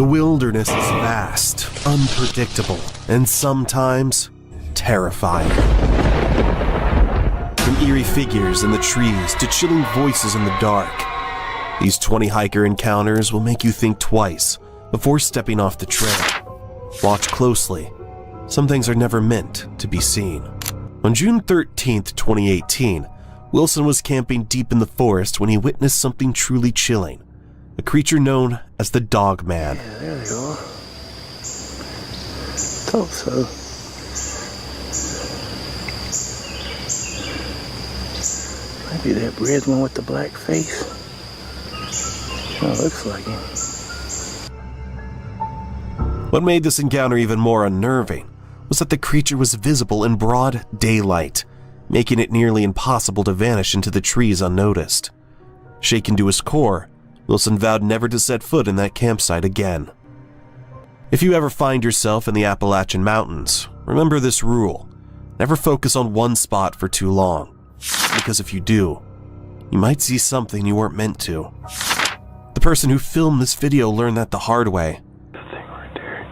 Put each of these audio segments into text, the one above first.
The wilderness is vast, unpredictable, and sometimes terrifying. From eerie figures in the trees to chilling voices in the dark, these 20 hiker encounters will make you think twice before stepping off the trail. Watch closely. Some things are never meant to be seen. On June 13th, 2018, Wilson was camping deep in the forest when he witnessed something truly chilling. A creature known as the Dog Man. Yeah, there they are. Thought so. Maybe that red one with the black face. Sure looks like him. What made this encounter even more unnerving was that the creature was visible in broad daylight, making it nearly impossible to vanish into the trees unnoticed. Shaken to his core, Wilson vowed never to set foot in that campsite again. If you ever find yourself in the Appalachian Mountains, remember this rule: never focus on one spot for too long, because if you do, you might see something you weren't meant to. The person who filmed this video learned that the hard way. The thing right there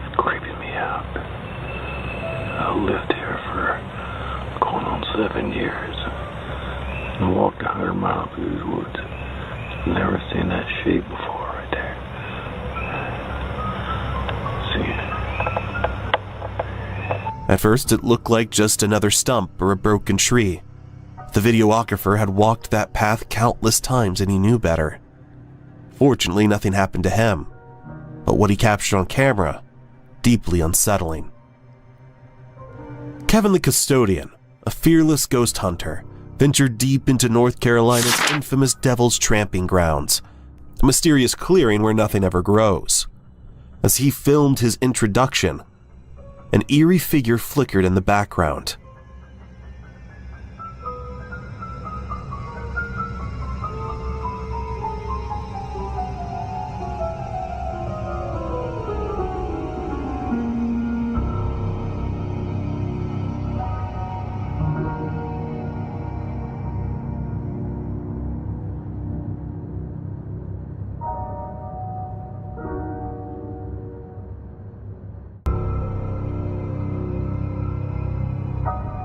is creeping me out. I lived here for going on 7 years and walked 100 miles through these woods. Never seen that shape before right there. See it? At first, it looked like just another stump or a broken tree. The videographer had walked that path countless times and he knew better. Fortunately, nothing happened to him, but what he captured on camera, deeply unsettling. Kevin the Custodian, a fearless ghost hunter, ventured deep into North Carolina's infamous Devil's Tramping Grounds, a mysterious clearing where nothing ever grows. As he filmed his introduction, an eerie figure flickered in the background.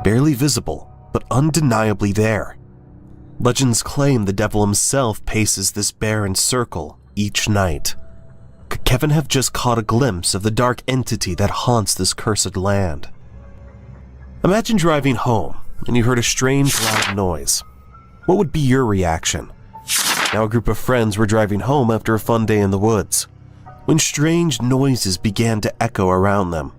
Barely visible, but undeniably there. Legends claim the devil himself paces this barren circle each night. Could Kevin have just caught a glimpse of the dark entity that haunts this cursed land? Imagine driving home and you heard a strange loud noise. What would be your reaction? Now a group of friends were driving home after a fun day in the woods, when strange noises began to echo around them.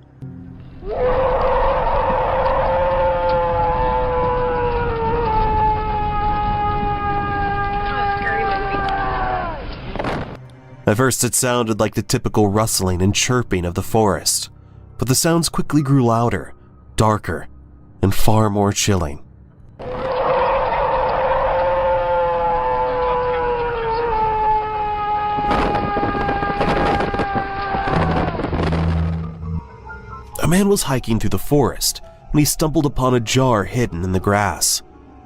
At first it sounded like the typical rustling and chirping of the forest, but the sounds quickly grew louder, darker, and far more chilling. A man was hiking through the forest when he stumbled upon a jar hidden in the grass.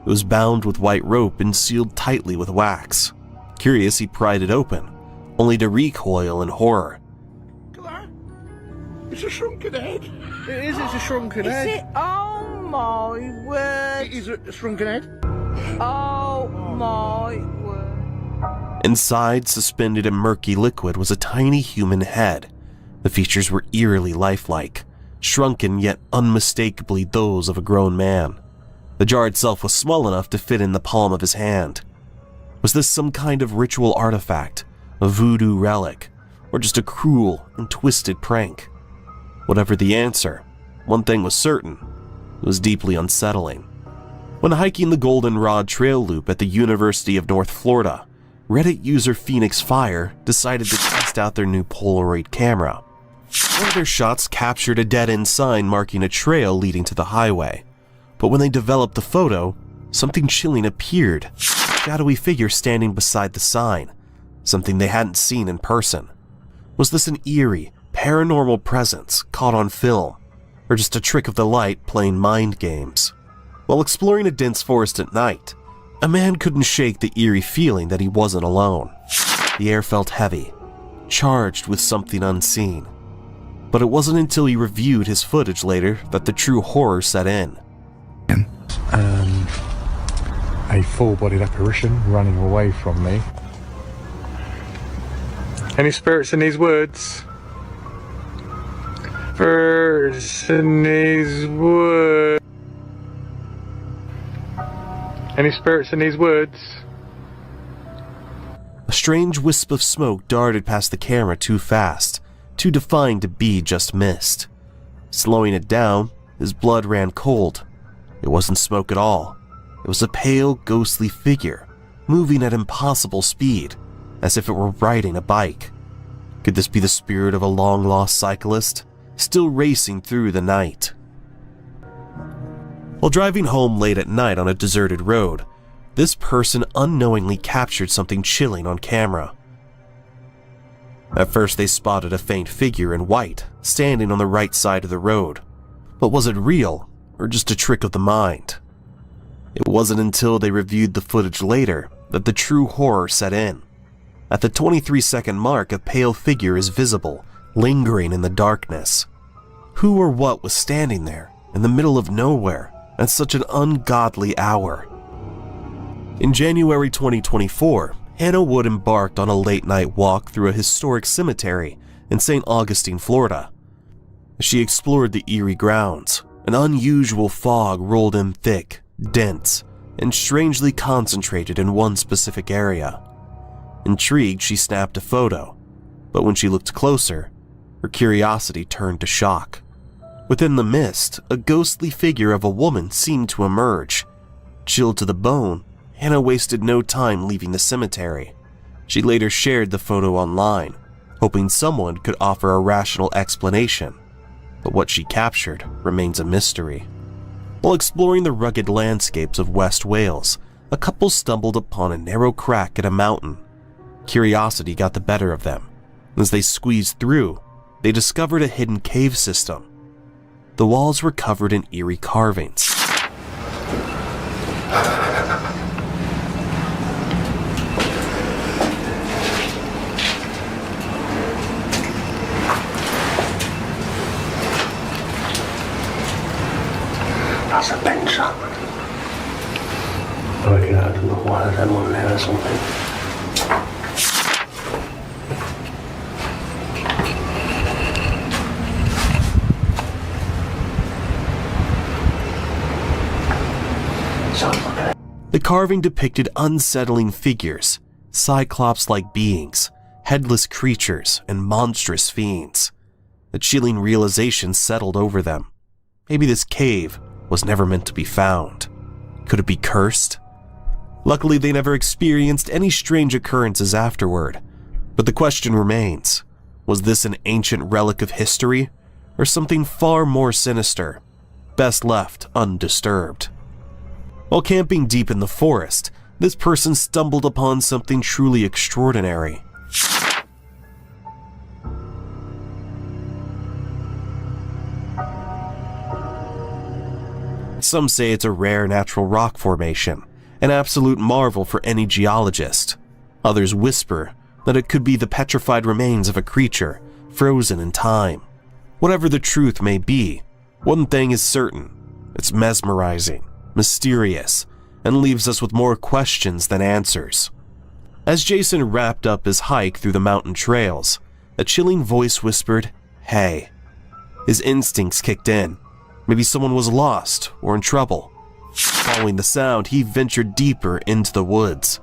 It was bound with white rope and sealed tightly with wax. Curious, he pried it open, only to recoil in horror. It's a shrunken head. It is, it's a shrunken head. Is it? Oh my word. It is a shrunken head. Oh my word. Inside, suspended in murky liquid, was a tiny human head. The features were eerily lifelike, shrunken yet unmistakably those of a grown man. The jar itself was small enough to fit in the palm of his hand. Was this some kind of ritual artifact, a voodoo relic, or just a cruel and twisted prank? Whatever the answer, one thing was certain: it was deeply unsettling. When hiking the Goldenrod Trail Loop at the University of North Florida, Reddit user Phoenix Fire decided to test out their new Polaroid camera. One of their shots captured a dead-end sign marking a trail leading to the highway, but when they developed the photo, something chilling appeared: a shadowy figure standing beside the sign, something they hadn't seen in person. Was this an eerie, paranormal presence caught on film, or just a trick of the light playing mind games? While exploring a dense forest at night, a man couldn't shake the eerie feeling that he wasn't alone. The air felt heavy, charged with something unseen. But it wasn't until he reviewed his footage later that the true horror set in. A full-bodied apparition running away from me. Any spirits in these woods? Spirits in these woods. Any spirits in these woods? A strange wisp of smoke darted past the camera too fast, too defined to be just mist. Slowing it down, his blood ran cold. It wasn't smoke at all. It was a pale, ghostly figure, moving at impossible speed, as if it were riding a bike. Could this be the spirit of a long-lost cyclist, still racing through the night? While driving home late at night on a deserted road, this person unknowingly captured something chilling on camera. At first they spotted a faint figure in white, standing on the right side of the road. But was it real, or just a trick of the mind? It wasn't until they reviewed the footage later that the true horror set in. At the 23-second mark, a pale figure is visible, lingering in the darkness. Who or what was standing there, in the middle of nowhere, at such an ungodly hour? In January 2024, Hannah Wood embarked on a late-night walk through a historic cemetery in St. Augustine, Florida. As she explored the Eerie grounds, an unusual fog rolled in thick, dense, and strangely concentrated in one specific area. Intrigued, she snapped a photo, but when she looked closer, her curiosity turned to shock. Within the mist, a ghostly figure of a woman seemed to emerge. Chilled to the bone, Hannah wasted no time leaving the cemetery. She later shared the photo online, hoping someone could offer a rational explanation, but what she captured remains a mystery. While exploring the rugged landscapes of West Wales, a couple stumbled upon a narrow crack in a mountain. Curiosity got the better of them. As they squeezed through, they discovered a hidden cave system. The walls were covered in eerie carvings. That's a bench up. I reckon I don't know why there's one there or something. The carving depicted unsettling figures, cyclops-like beings, headless creatures, and monstrous fiends. A chilling realization settled over them. Maybe this cave was never meant to be found. Could it be cursed? Luckily, they never experienced any strange occurrences afterward. But the question remains, was this an ancient relic of history, or something far more sinister, best left undisturbed? While camping deep in the forest, this person stumbled upon something truly extraordinary. Some say it's a rare natural rock formation, an absolute marvel for any geologist. Others whisper that it could be the petrified remains of a creature frozen in time. Whatever the truth may be, one thing is certain: it's mesmerizing, mysterious, and leaves us with more questions than answers. As Jason wrapped up his hike through the mountain trails, a chilling voice whispered, "Hey." His instincts kicked in. Maybe someone was lost or in trouble. Following the sound, he ventured deeper into the woods.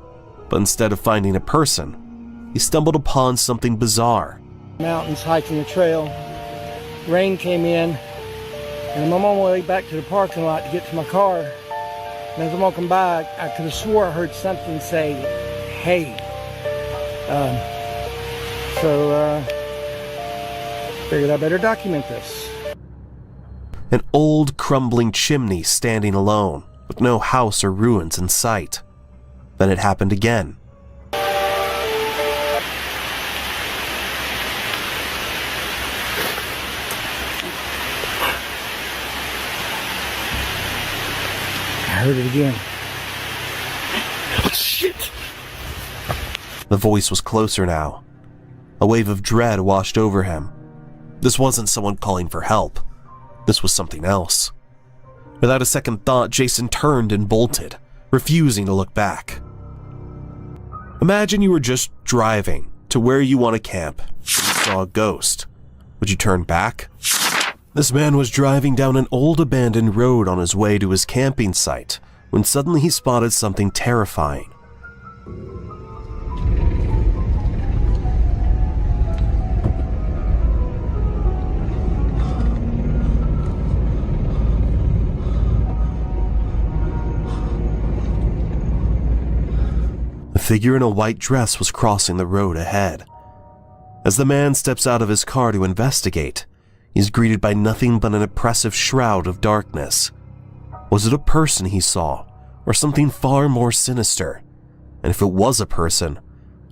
But instead of finding a person, he stumbled upon something bizarre. Mountains, hiking the trail. Rain came in, and I'm on my way back to the parking lot to get to my car. And as I'm walking by, I could have swore I heard something say, "Hey." Figured I better document this. An old, crumbling chimney standing alone, with no house or ruins in sight. Then it happened again. I heard it again. Oh, shit! The voice was closer now. A wave of dread washed over him. This wasn't someone calling for help. This was something else. Without a second thought, Jason turned and bolted, refusing to look back. Imagine you were just driving to where you want to camp and you saw a ghost. Would you turn back? This man was driving down an old abandoned road on his way to his camping site when suddenly he spotted something terrifying. A figure in a white dress was crossing the road ahead. As the man steps out of his car to investigate, he's greeted by nothing but an oppressive shroud of darkness. Was it a person he saw, or something far more sinister? And if it was a person,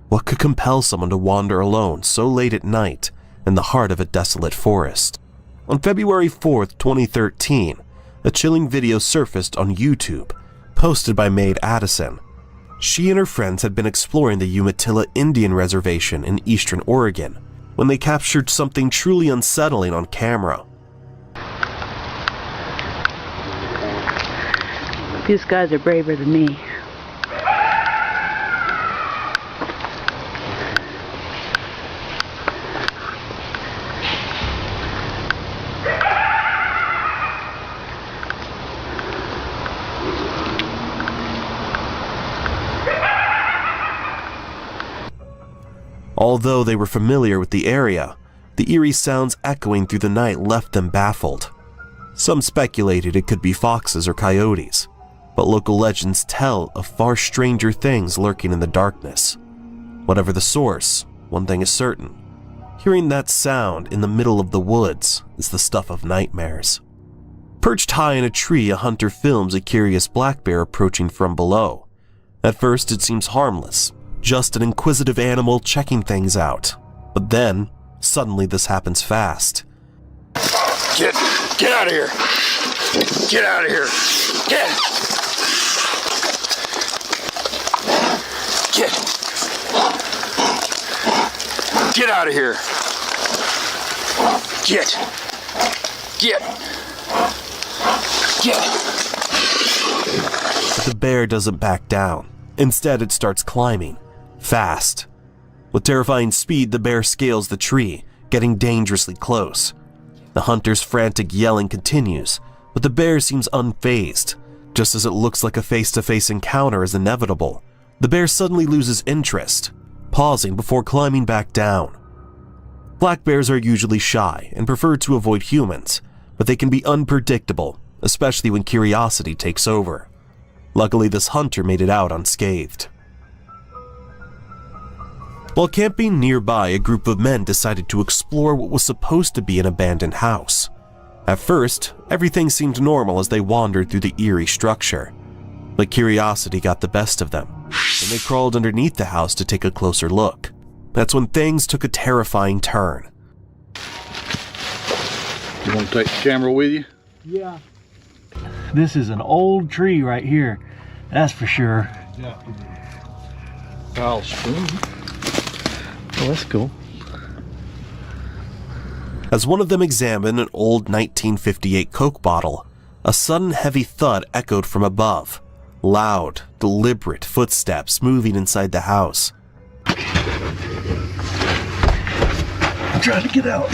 what could compel someone to wander alone so late at night in the heart of a desolate forest? On February 4th, 2013, a chilling video surfaced on YouTube, posted by Maid Addison. She and her friends had been exploring the Umatilla Indian Reservation in eastern Oregon when they captured something truly unsettling on camera. These guys are braver than me. Although they were familiar with the area, the eerie sounds echoing through the night left them baffled. Some speculated it could be foxes or coyotes, but local legends tell of far stranger things lurking in the darkness. Whatever the source, one thing is certain: hearing that sound in the middle of the woods is the stuff of nightmares. Perched high in a tree, a hunter films a curious black bear approaching from below. At first it seems harmless, just an inquisitive animal checking things out. But then, suddenly this happens fast. Get out of here! Get out of here! Get out of here! Get! But the bear doesn't back down. Instead, it starts climbing. Fast. With terrifying speed, the bear scales the tree, getting dangerously close. The hunter's frantic yelling continues, but the bear seems unfazed. Just as it looks like a face-to-face encounter is inevitable, the bear suddenly loses interest, pausing before climbing back down. Black bears are usually shy and prefer to avoid humans, but they can be unpredictable, especially when curiosity takes over. Luckily, this hunter made it out unscathed. While camping nearby, a group of men decided to explore what was supposed to be an abandoned house. At first, everything seemed normal as they wandered through the eerie structure, but curiosity got the best of them, and they crawled underneath the house to take a closer look. That's when things took a terrifying turn. You want to take the camera with you? Yeah. This is an old tree right here. That's for sure. Yeah. Kyle spoon. Oh, that's cool. As one of them examined an old 1958 Coke bottle, a sudden heavy thud echoed from above. Loud, deliberate footsteps moving inside the house. I'm trying to get out.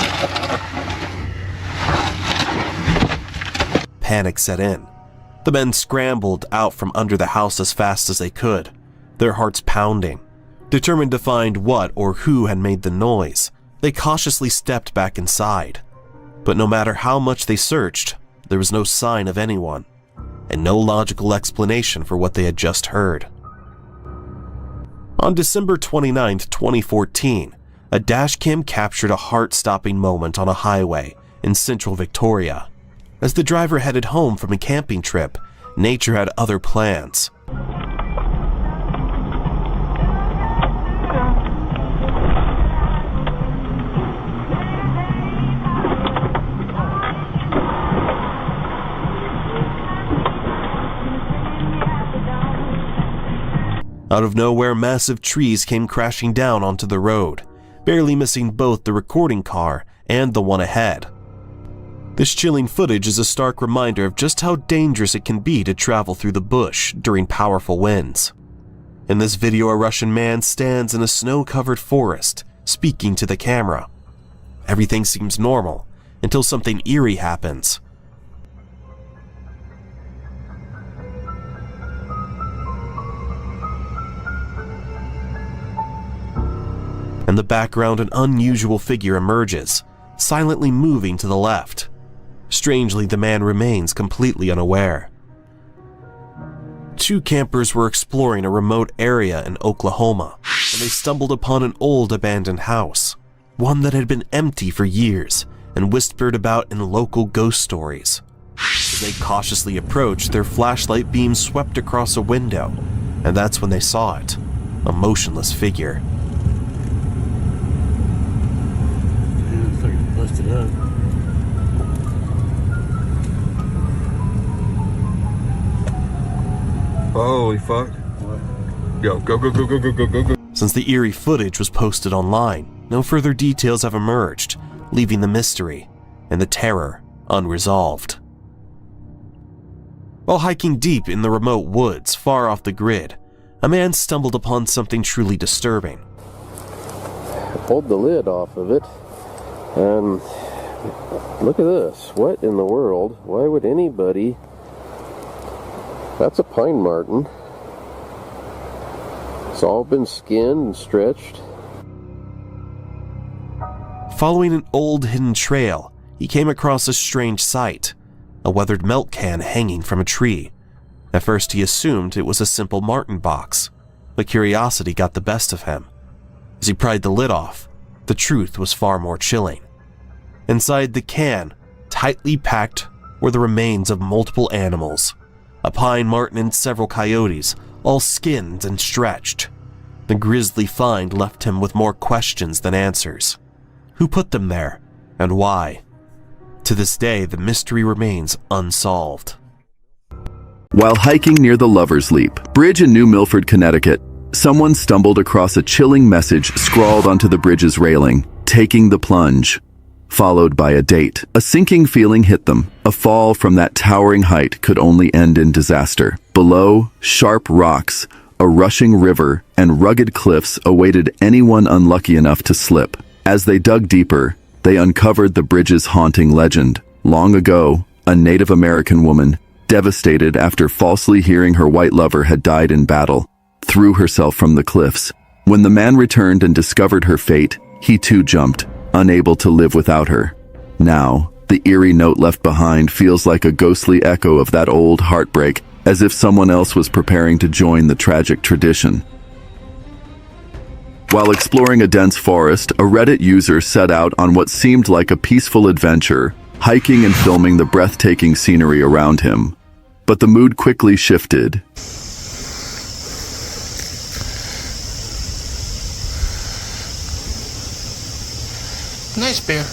Panic set in. The men scrambled out from under the house as fast as they could, their hearts pounding. Determined to find what or who had made the noise, they cautiously stepped back inside. But no matter how much they searched, there was no sign of anyone, and no logical explanation for what they had just heard. On December 29, 2014, a dashcam captured a heart-stopping moment on a highway in central Victoria. As the driver headed home from a camping trip, nature had other plans. Out of nowhere, massive trees came crashing down onto the road, barely missing both the recording car and the one ahead. This chilling footage is a stark reminder of just how dangerous it can be to travel through the bush during powerful winds. In this video, a Russian man stands in a snow-covered forest, speaking to the camera. Everything seems normal until something eerie happens. In the background, an unusual figure emerges, silently moving to the left. Strangely, the man remains completely unaware. Two campers were exploring a remote area in Oklahoma when they stumbled upon an old abandoned house, one that had been empty for years and whispered about in local ghost stories. As they cautiously approached, their flashlight beam swept across a window, and that's when they saw it, a motionless figure. Looks like it's busted up. Holy fuck. Go, go, go, go, go, go, go, go, go. Since the eerie footage was posted online, no further details have emerged, leaving the mystery and the terror unresolved. While hiking deep in the remote woods far off the grid, a man stumbled upon something truly disturbing. I pulled the lid off of it, and look at this. What in the world? Why would anybody... That's a pine marten. It's all been skinned and stretched. Following an old hidden trail, he came across a strange sight, a weathered milk can hanging from a tree. At first he assumed it was a simple marten box, but curiosity got the best of him. As he pried the lid off, the truth was far more chilling. Inside the can, tightly packed, were the remains of multiple animals. A pine marten and several coyotes, all skinned and stretched. The grisly find left him with more questions than answers. Who put them there, and why? To this day, the mystery remains unsolved. While hiking near the Lover's Leap Bridge in New Milford, Connecticut, someone stumbled across a chilling message scrawled onto the bridge's railing, "Taking the plunge," followed by a date. A sinking feeling hit them. A fall from that towering height could only end in disaster. Below, sharp rocks, a rushing river, and rugged cliffs awaited anyone unlucky enough to slip. As they dug deeper, they uncovered the bridge's haunting legend. Long ago, a Native American woman, devastated after falsely hearing her white lover had died in battle, threw herself from the cliffs. When the man returned and discovered her fate, he too jumped, unable to live without her. Now, the eerie note left behind feels like a ghostly echo of that old heartbreak, as if someone else was preparing to join the tragic tradition. While exploring a dense forest, a Reddit user set out on what seemed like a peaceful adventure, hiking and filming the breathtaking scenery around him. But the mood quickly shifted. Nice bear.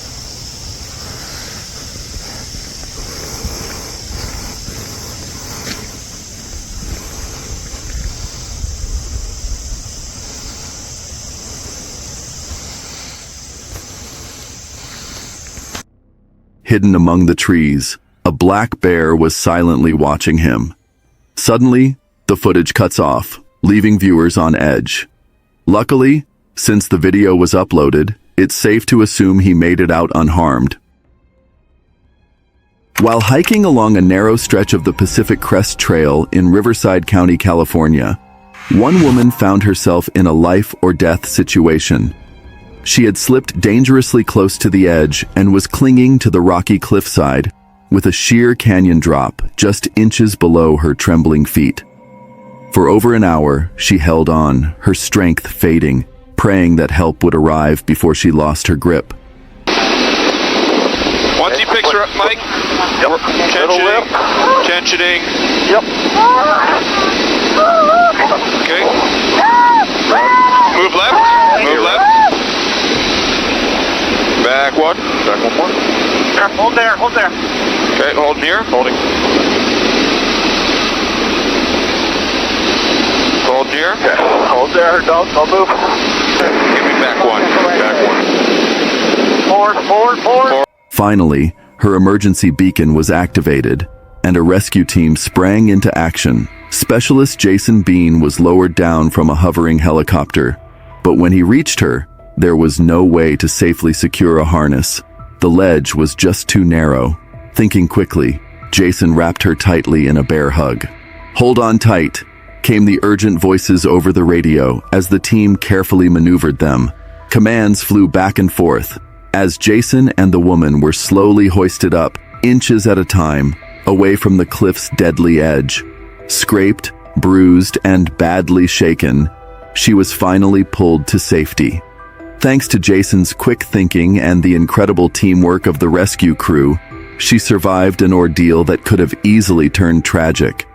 Hidden among the trees, a black bear was silently watching him. Suddenly, the footage cuts off, leaving viewers on edge. Luckily, since the video was uploaded, it's safe to assume he made it out unharmed. While hiking along a narrow stretch of the Pacific Crest Trail in Riverside County, California, one woman found herself in a life-or-death situation. She had slipped dangerously close to the edge and was clinging to the rocky cliffside, with a sheer canyon drop just inches below her trembling feet. For over an hour, she held on, her strength fading, praying that help would arrive before she lost her grip. Once he picks her up, Mike, tensioning. Yep. Okay. Move left. Move left. Back one. Back one more. There, hold there, hold there. Okay, hold here. Holding. Hold here. Okay. Hold there, don't move. Give me back one. Back Forward. Finally, her emergency beacon was activated, and a rescue team sprang into action. Specialist Jason Bean was lowered down from a hovering helicopter, but when he reached her, there was no way to safely secure a harness. The ledge was just too narrow. Thinking quickly, Jason wrapped her tightly in a bear hug. "Hold on tight," came the urgent voices over the radio as the team carefully maneuvered them. Commands flew back and forth as Jason and the woman were slowly hoisted up, inches at a time, away from the cliff's deadly edge. Scraped, bruised, and badly shaken, she was finally pulled to safety. Thanks to Jason's quick thinking and the incredible teamwork of the rescue crew, she survived an ordeal that could have easily turned tragic.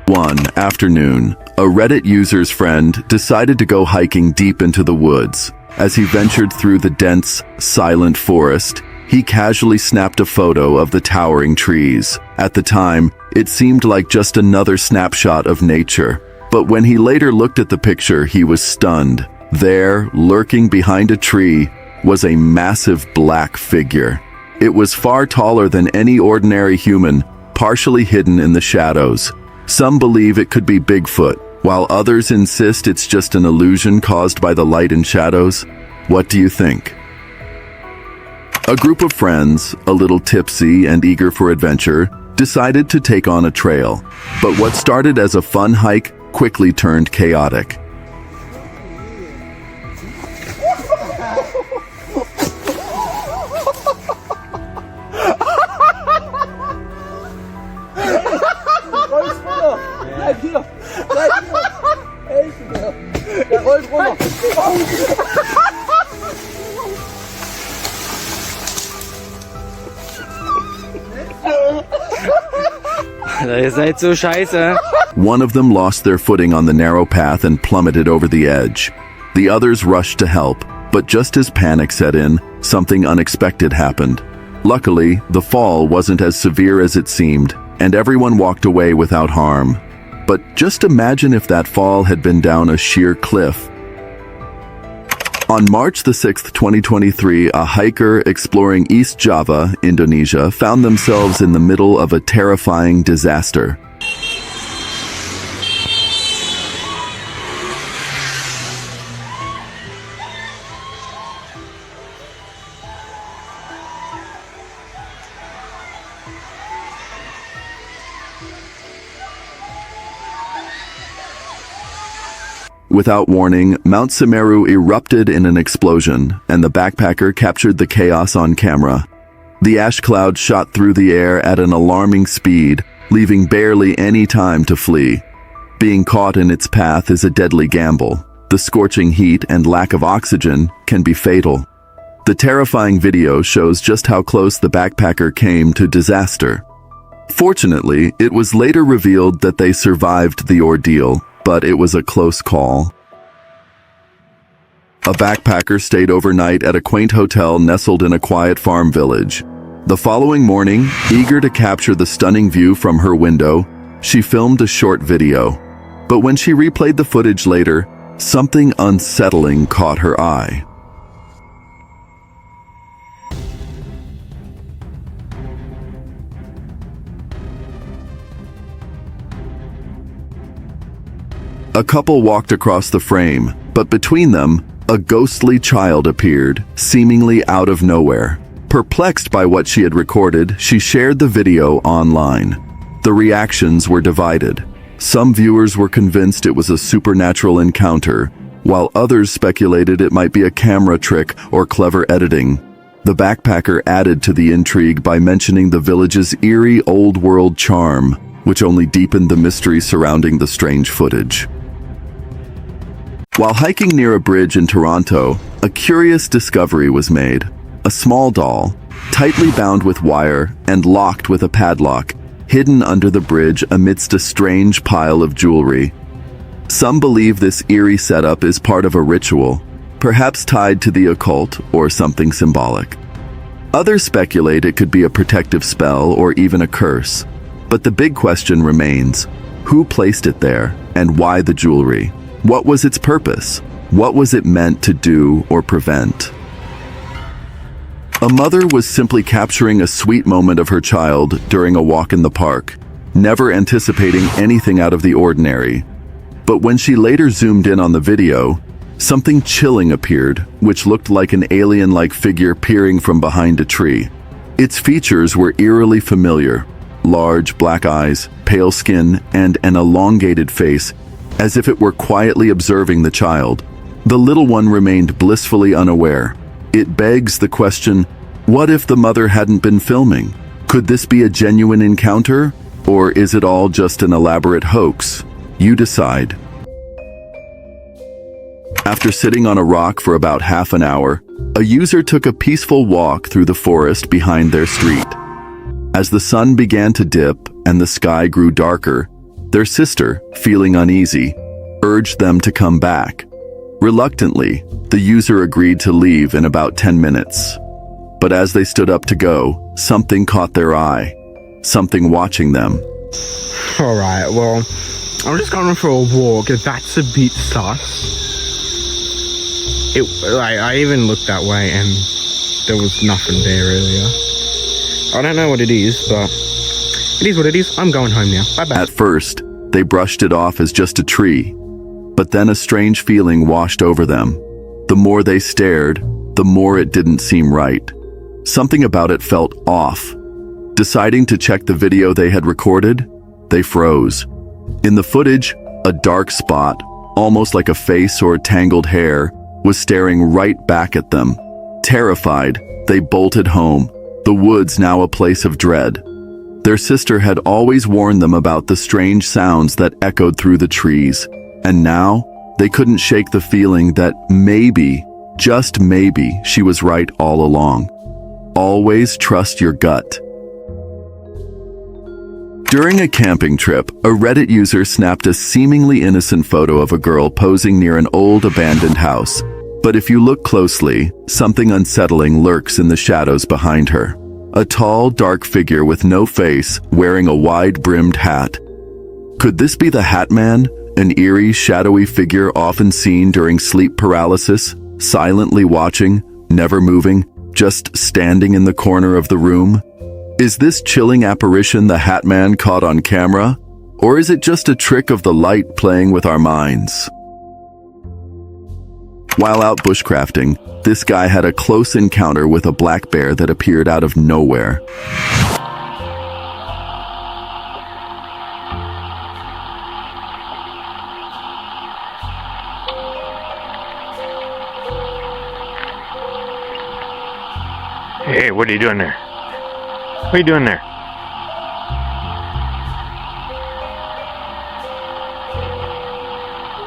One afternoon, a Reddit user's friend decided to go hiking deep into the woods. As he ventured through the dense, silent forest, he casually snapped a photo of the towering trees. At the time, it seemed like just another snapshot of nature. But when he later looked at the picture, he was stunned. There, lurking behind a tree, was a massive black figure. It was far taller than any ordinary human, partially hidden in the shadows. Some believe it could be Bigfoot, while others insist it's just an illusion caused by the light and shadows. What do you think? A group of friends, a little tipsy and eager for adventure, decided to take on a trail. But what started as a fun hike quickly turned chaotic. Das ist nicht so scheiße. One of them lost their footing on the narrow path and plummeted over the edge. The others rushed to help, but just as panic set in, something unexpected happened. Luckily, the fall wasn't as severe as it seemed, and everyone walked away without harm. But just imagine if that fall had been down a sheer cliff. On March the 6th, 2023, a hiker exploring East Java, Indonesia, found themselves in the middle of a terrifying disaster. Without warning, Mount Semeru erupted in an explosion, and the backpacker captured the chaos on camera. The ash cloud shot through the air at an alarming speed, leaving barely any time to flee. Being caught in its path is a deadly gamble. The scorching heat and lack of oxygen can be fatal. The terrifying video shows just how close the backpacker came to disaster. Fortunately, it was later revealed that they survived the ordeal, but it was a close call. A backpacker stayed overnight at a quaint hotel nestled in a quiet farm village. The following morning, eager to capture the stunning view from her window, she filmed a short video. But when she replayed the footage later, something unsettling caught her eye. A couple walked across the frame, but between them, a ghostly child appeared, seemingly out of nowhere. Perplexed by what she had recorded, she shared the video online. The reactions were divided. Some viewers were convinced it was a supernatural encounter, while others speculated it might be a camera trick or clever editing. The backpacker added to the intrigue by mentioning the village's eerie old-world charm, which only deepened the mystery surrounding the strange footage. While hiking near a bridge in Toronto, a curious discovery was made. A small doll, tightly bound with wire and locked with a padlock, hidden under the bridge amidst a strange pile of jewelry. Some believe this eerie setup is part of a ritual, perhaps tied to the occult or something symbolic. Others speculate it could be a protective spell or even a curse. But the big question remains, who placed it there and why the jewelry? What was its purpose? What was it meant to do or prevent? A mother was simply capturing a sweet moment of her child during a walk in the park, never anticipating anything out of the ordinary. But when she later zoomed in on the video, something chilling appeared, which looked like an alien-like figure peering from behind a tree. Its features were eerily familiar: large black eyes, pale skin, and an elongated face, as if it were quietly observing the child. The little one remained blissfully unaware. It begs the question, what if the mother hadn't been filming? Could this be a genuine encounter, or is it all just an elaborate hoax? You decide. After sitting on a rock for about half an hour, a user took a peaceful walk through the forest behind their street. As the sun began to dip and the sky grew darker, their sister, feeling uneasy, urged them to come back. Reluctantly, the user agreed to leave in about 10 minutes. But as they stood up to go, something caught their eye, something watching them. Alright, well, I'm just going for a walk. That's a bit sus. I even looked that way and there was nothing there earlier. I don't know what it is, but it is what it is. I'm going home now. Bye-bye. At first, they brushed it off as just a tree, but then a strange feeling washed over them. The more they stared, the more it didn't seem right. Something about it felt off. Deciding to check the video they had recorded, they froze. In the footage, a dark spot, almost like a face or tangled hair, was staring right back at them. Terrified, they bolted home, the woods now a place of dread. Their sister had always warned them about the strange sounds that echoed through the trees, and now they couldn't shake the feeling that maybe, just maybe, she was right all along. Always trust your gut. During a camping trip, a Reddit user snapped a seemingly innocent photo of a girl posing near an old abandoned house. But if you look closely, something unsettling lurks in the shadows behind her. A tall, dark figure with no face, wearing a wide-brimmed hat. Could this be the Hatman, an eerie, shadowy figure often seen during sleep paralysis, silently watching, never moving, just standing in the corner of the room? Is this chilling apparition the Hatman caught on camera, or is it just a trick of the light playing with our minds? While out bushcrafting, this guy had a close encounter with a black bear that appeared out of nowhere. Hey, what are you doing there? What are you doing there?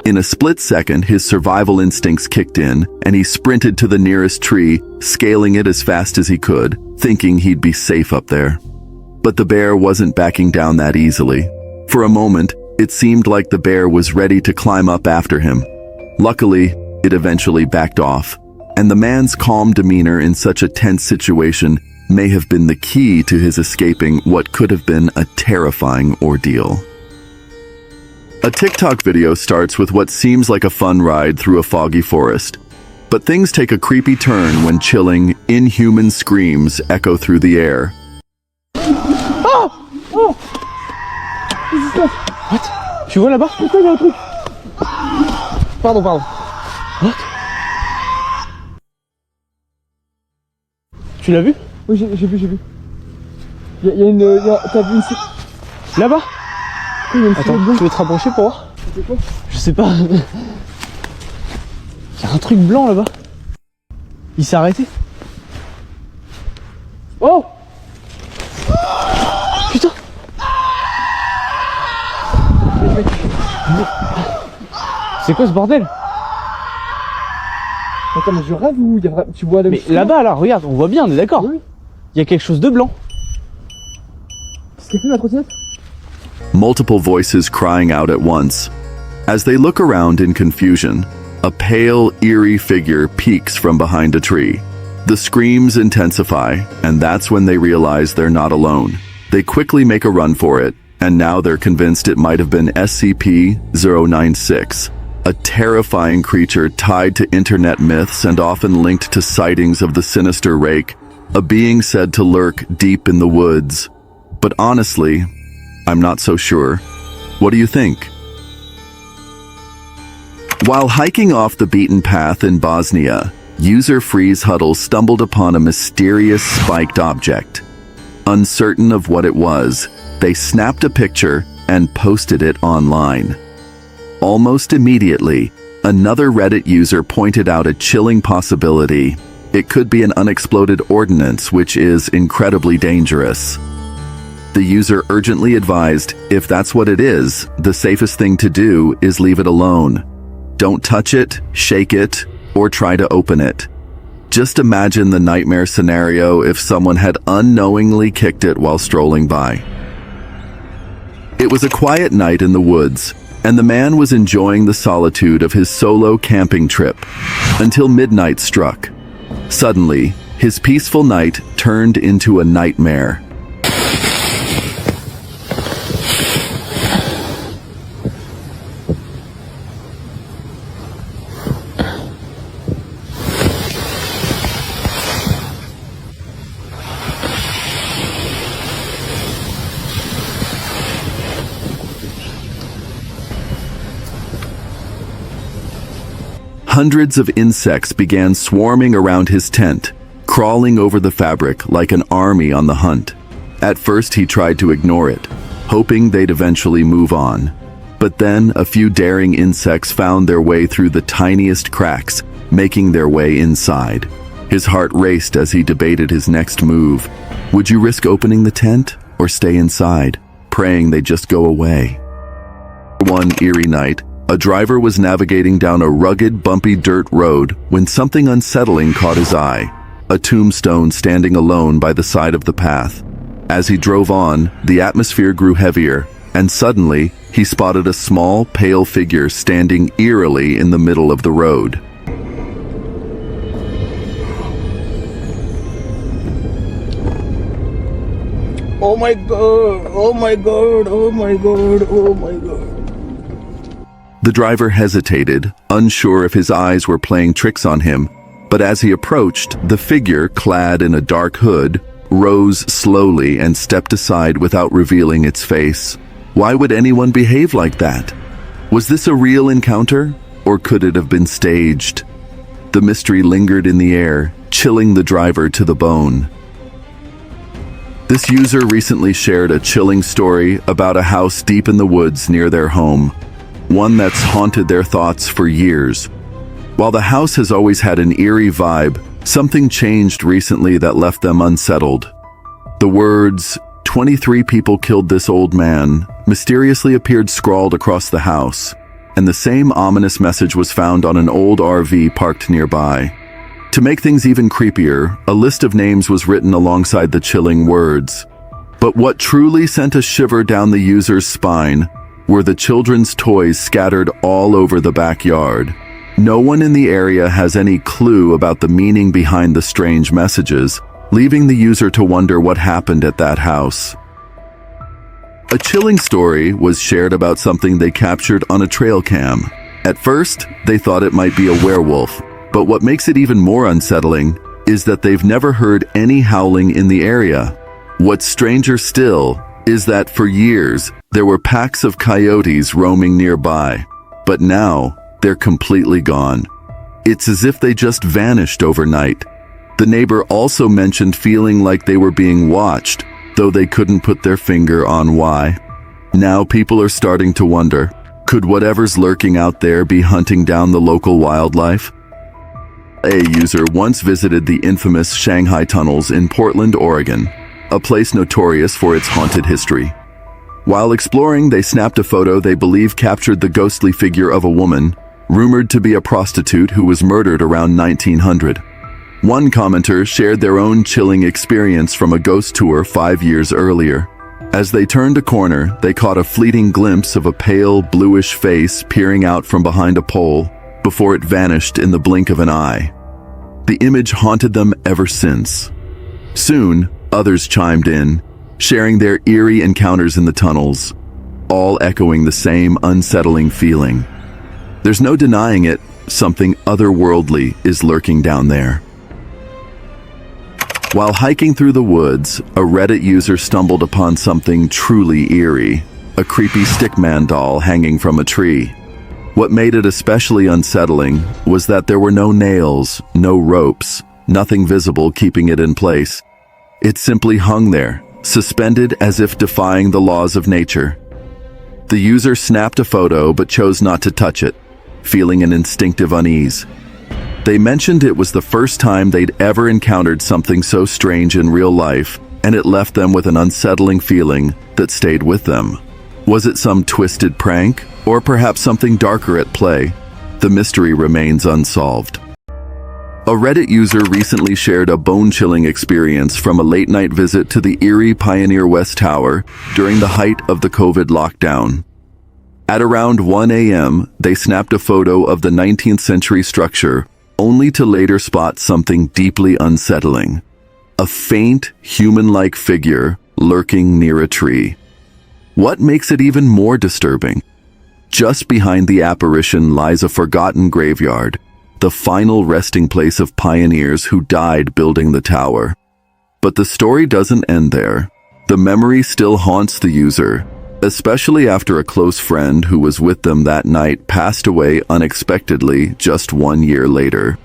In a split second, his survival instincts kicked in, and he sprinted to the nearest tree, scaling it as fast as he could, thinking he'd be safe up there. But the bear wasn't backing down that easily. For a moment, it seemed like the bear was ready to climb up after him. Luckily, it eventually backed off, and the man's calm demeanor in such a tense situation may have been the key to his escaping what could have been a terrifying ordeal. A TikTok video starts with what seems like a fun ride through a foggy forest. But things take a creepy turn when chilling, inhuman screams echo through the air. Oh! Oh! What? Tu vois là-bas? Pourquoi il y a un truc? Pardon. What? Tu l'as vu? Oui, j'ai vu. Il y a une... T'as vu ici? Là-bas? Attends, tu veux te rapprocher pour voir? C'est quoi? Je sais pas. Il y a un truc blanc là-bas. Il s'est arrêté. Oh! Putain! C'est quoi ce bordel? Attends, mais je rêve ou il y a... tu vois mais là-bas, là, regarde, on voit bien, on est d'accord? Oui. Il y a quelque chose de blanc. C'est quelqu'un la trottinette? Multiple voices crying out at once. As they look around in confusion, a pale, eerie figure peeks from behind a tree. The screams intensify, and that's when they realize they're not alone. They quickly make a run for it, and now they're convinced it might have been SCP-096. a terrifying creature tied to internet myths and often linked to sightings of the sinister rake, a being said to lurk deep in the woods. But honestly, I'm not so sure. What do you think? While hiking off the beaten path in Bosnia, user Freeze Huddle stumbled upon a mysterious spiked object. Uncertain of what it was, they snapped a picture and posted it online. Almost immediately, another Reddit user pointed out a chilling possibility. It could be an unexploded ordnance, which is incredibly dangerous. The user urgently advised, if that's what it is, the safest thing to do is leave it alone. Don't touch it, shake it, or try to open it. Just imagine the nightmare scenario if someone had unknowingly kicked it while strolling by. It was a quiet night in the woods, and the man was enjoying the solitude of his solo camping trip until midnight struck. Suddenly, his peaceful night turned into a nightmare. Hundreds of insects began swarming around his tent, crawling over the fabric like an army on the hunt. At first he tried to ignore it, hoping they'd eventually move on. But then a few daring insects found their way through the tiniest cracks, making their way inside. His heart raced as he debated his next move. Would you risk opening the tent or stay inside, praying they'd just go away? One eerie night, a driver was navigating down a rugged, bumpy dirt road when something unsettling caught his eye. A tombstone standing alone by the side of the path. As he drove on, the atmosphere grew heavier, and suddenly, he spotted a small, pale figure standing eerily in the middle of the road. Oh my god, oh my god, oh my god, oh my god. The driver hesitated, unsure if his eyes were playing tricks on him, but as he approached, the figure, clad in a dark hood, rose slowly and stepped aside without revealing its face. Why would anyone behave like that? Was this a real encounter, or could it have been staged? The mystery lingered in the air, chilling the driver to the bone. This user recently shared a chilling story about a house deep in the woods near their home. One that's haunted their thoughts for years. While the house has always had an eerie vibe, something changed recently that left them unsettled. The words, 23 people killed this old man, mysteriously appeared scrawled across the house, and the same ominous message was found on an old RV parked nearby. To make things even creepier, a list of names was written alongside the chilling words. But what truly sent a shiver down the user's spine were the children's toys scattered all over the backyard. No one in the area has any clue about the meaning behind the strange messages, leaving the user to wonder what happened at that house. A chilling story was shared about something they captured on a trail cam. At first, they thought it might be a werewolf, but what makes it even more unsettling is that they've never heard any howling in the area. What's stranger still is that for years, there were packs of coyotes roaming nearby, but now they're completely gone. It's as if they just vanished overnight. The neighbor also mentioned feeling like they were being watched, though they couldn't put their finger on why. Now people are starting to wonder, could whatever's lurking out there be hunting down the local wildlife? A user once visited the infamous Shanghai tunnels in Portland, Oregon, a place notorious for its haunted history. While exploring, they snapped a photo they believe captured the ghostly figure of a woman, rumored to be a prostitute who was murdered around 1900. One commenter shared their own chilling experience from a ghost tour 5 years earlier. As they turned a corner, they caught a fleeting glimpse of a pale, bluish face peering out from behind a pole before it vanished in the blink of an eye. The image haunted them ever since. Soon, others chimed in, sharing their eerie encounters in the tunnels, all echoing the same unsettling feeling. There's no denying it, something otherworldly is lurking down there. While hiking through the woods, a Reddit user stumbled upon something truly eerie, a creepy stickman doll hanging from a tree. What made it especially unsettling was that there were no nails, no ropes, nothing visible keeping it in place. It simply hung there, suspended as if defying the laws of nature. The user snapped a photo but chose not to touch it, feeling an instinctive unease. They mentioned it was the first time they'd ever encountered something so strange in real life, and it left them with an unsettling feeling that stayed with them. Was it some twisted prank, or perhaps something darker at play? The mystery remains unsolved. A Reddit user recently shared a bone-chilling experience from a late-night visit to the Eerie Pioneer West Tower during the height of the COVID lockdown. At around 1 a.m., they snapped a photo of the 19th century structure, only to later spot something deeply unsettling. A faint, human-like figure lurking near a tree. What makes it even more disturbing? Just behind the apparition lies a forgotten graveyard, the final resting place of pioneers who died building the tower. But the story doesn't end there. The memory still haunts the user, especially after a close friend who was with them that night passed away unexpectedly just 1 year later.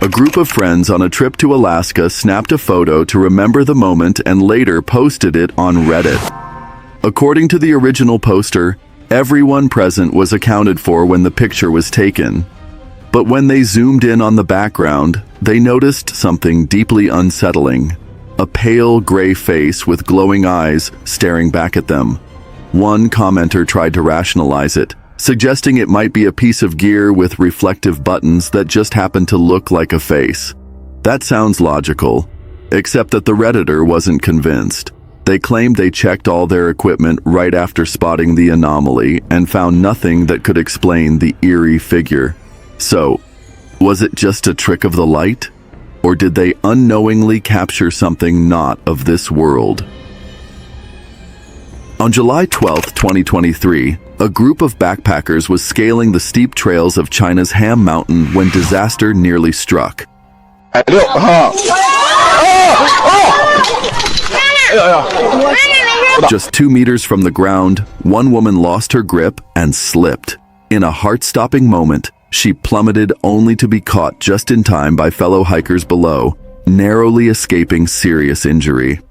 A group of friends on a trip to Alaska snapped a photo to remember the moment and later posted it on Reddit. According to the original poster, everyone present was accounted for when the picture was taken. But when they zoomed in on the background, they noticed something deeply unsettling. A pale gray face with glowing eyes staring back at them. One commenter tried to rationalize it, suggesting it might be a piece of gear with reflective buttons that just happened to look like a face. That sounds logical, except that the Redditor wasn't convinced. They claimed they checked all their equipment right after spotting the anomaly and found nothing that could explain the eerie figure. So, was it just a trick of the light? Or did they unknowingly capture something not of this world? On July 12, 2023, a group of backpackers was scaling the steep trails of China's Ham Mountain when disaster nearly struck. Just 2 meters from the ground, one woman lost her grip and slipped. In a heart-stopping moment, she plummeted only to be caught just in time by fellow hikers below, narrowly escaping serious injury.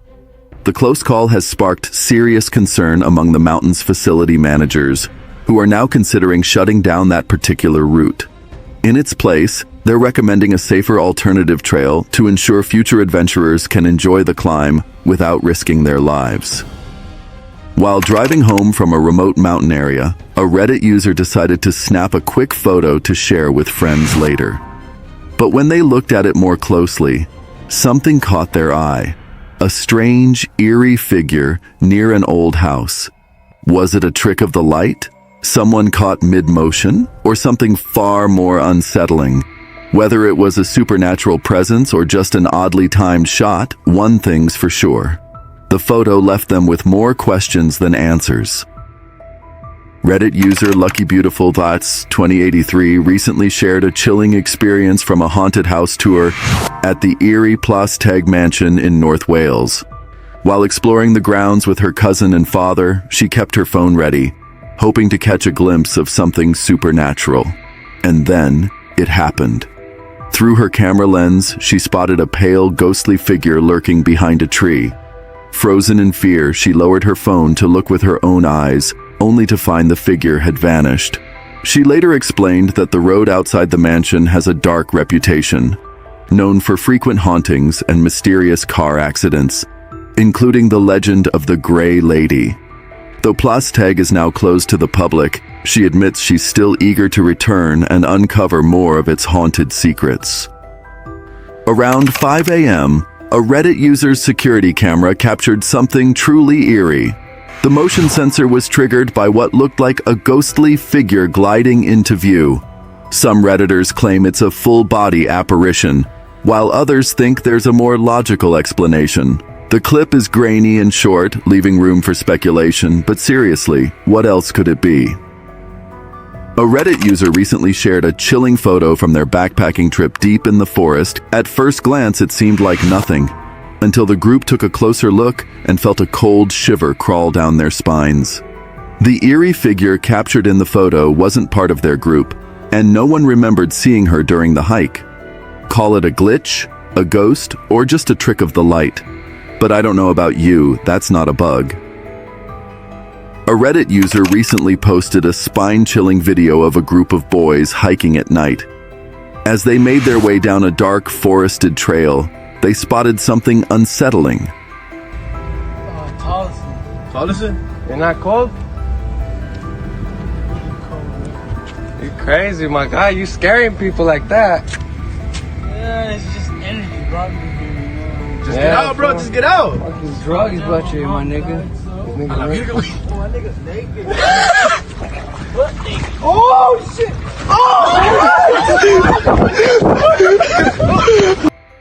The close call has sparked serious concern among the mountain's facility managers, who are now considering shutting down that particular route. In its place, they're recommending a safer alternative trail to ensure future adventurers can enjoy the climb without risking their lives. While driving home from a remote mountain area, a Reddit user decided to snap a quick photo to share with friends later. But when they looked at it more closely, something caught their eye. A strange, eerie figure near an old house. Was it a trick of the light? Someone caught mid-motion? Or something far more unsettling? Whether it was a supernatural presence or just an oddly timed shot, one thing's for sure. The photo left them with more questions than answers. Reddit user Lucky Beautiful Thoughts 2083 recently shared a chilling experience from a haunted house tour at the Eerie Teg Mansion in North Wales. While exploring the grounds with her cousin and father, she kept her phone ready, hoping to catch a glimpse of something supernatural. And then, it happened. Through her camera lens, she spotted a pale, ghostly figure lurking behind a tree. Frozen in fear, she lowered her phone to look with her own eyes, only to find the figure had vanished. She later explained that the road outside the mansion has a dark reputation, known for frequent hauntings and mysterious car accidents, including the legend of the Grey Lady. Though Teg is now closed to the public, she admits she's still eager to return and uncover more of its haunted secrets. Around 5 a.m., a Reddit user's security camera captured something truly eerie. The motion sensor was triggered by what looked like a ghostly figure gliding into view. Some Redditors claim it's a full-body apparition, while others think there's a more logical explanation. The clip is grainy and short, leaving room for speculation, but seriously, what else could it be? A Reddit user recently shared a chilling photo from their backpacking trip deep in the forest. At first glance, it seemed like nothing, until the group took a closer look and felt a cold shiver crawl down their spines. The eerie figure captured in the photo wasn't part of their group, and no one remembered seeing her during the hike. Call it a glitch, a ghost, or just a trick of the light. But I don't know about you, that's not a bug. A Reddit user recently posted a spine-chilling video of a group of boys hiking at night. As they made their way down a dark, forested trail, they spotted something unsettling. Tallison? You're not cold? You're crazy, my guy. You scaring people like that. Yeah, it's just energy, bro. Just get out, bro. Just get out. Fucking drugs brought you, my nigga. My nigga's naked. Oh, shit. Oh!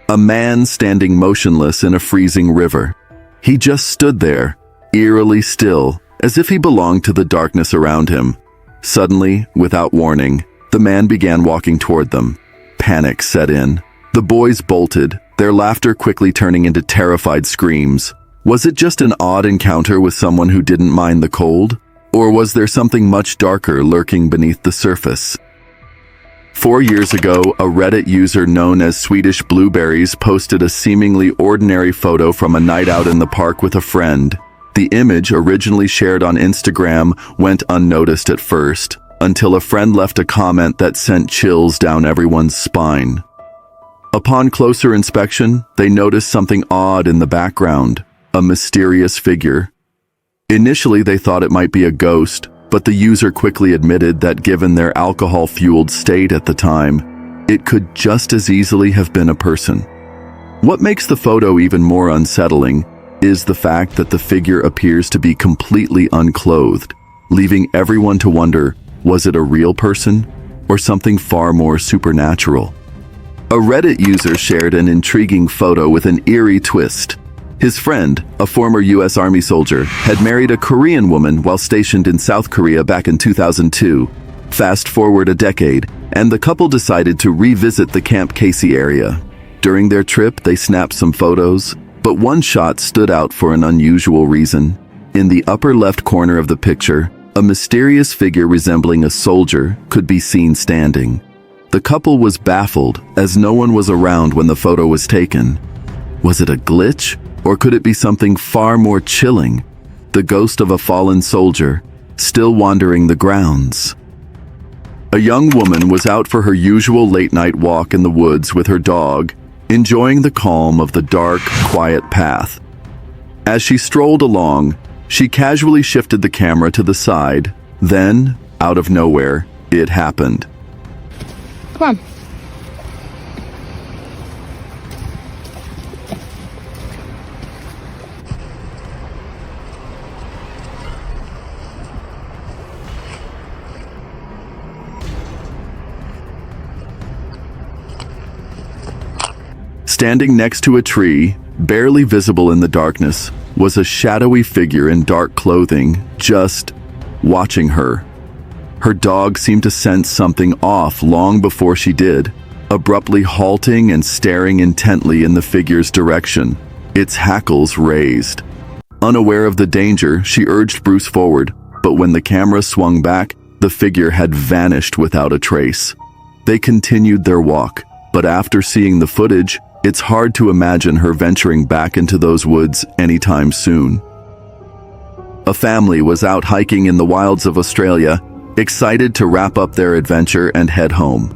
A man standing motionless in a freezing river. He just stood there, eerily still, as if he belonged to the darkness around him. Suddenly, without warning, the man began walking toward them. Panic set in. The boys bolted, their laughter quickly turning into terrified screams. Was it just an odd encounter with someone who didn't mind the cold? Or was there something much darker lurking beneath the surface? 4 years ago, a Reddit user known as Swedish Blueberries posted a seemingly ordinary photo from a night out in the park with a friend. The image, originally shared on Instagram, went unnoticed at first, until a friend left a comment that sent chills down everyone's spine. Upon closer inspection, they noticed something odd in the background, a mysterious figure. Initially, they thought it might be a ghost, but the user quickly admitted that given their alcohol-fueled state at the time, it could just as easily have been a person. What makes the photo even more unsettling is the fact that the figure appears to be completely unclothed, leaving everyone to wonder, was it a real person or something far more supernatural? A Reddit user shared an intriguing photo with an eerie twist. His friend, a former U.S. Army soldier, had married a Korean woman while stationed in South Korea back in 2002. Fast forward a decade, and the couple decided to revisit the Camp Casey area. During their trip, they snapped some photos, but one shot stood out for an unusual reason. In the upper left corner of the picture, a mysterious figure resembling a soldier could be seen standing. The couple was baffled, as no one was around when the photo was taken. Was it a glitch? Or could it be something far more chilling? The ghost of a fallen soldier, still wandering the grounds. A young woman was out for her usual late-night walk in the woods with her dog, enjoying the calm of the dark, quiet path. As she strolled along, she casually shifted the camera to the side. Then, out of nowhere, it happened. Come on. Standing next to a tree, barely visible in the darkness, was a shadowy figure in dark clothing, just watching her. Her dog seemed to sense something off long before she did, abruptly halting and staring intently in the figure's direction, its hackles raised. Unaware of the danger, she urged Bruce forward, but when the camera swung back, the figure had vanished without a trace. They continued their walk, but after seeing the footage, it's hard to imagine her venturing back into those woods anytime soon. A family was out hiking in the wilds of Australia, excited to wrap up their adventure and head home.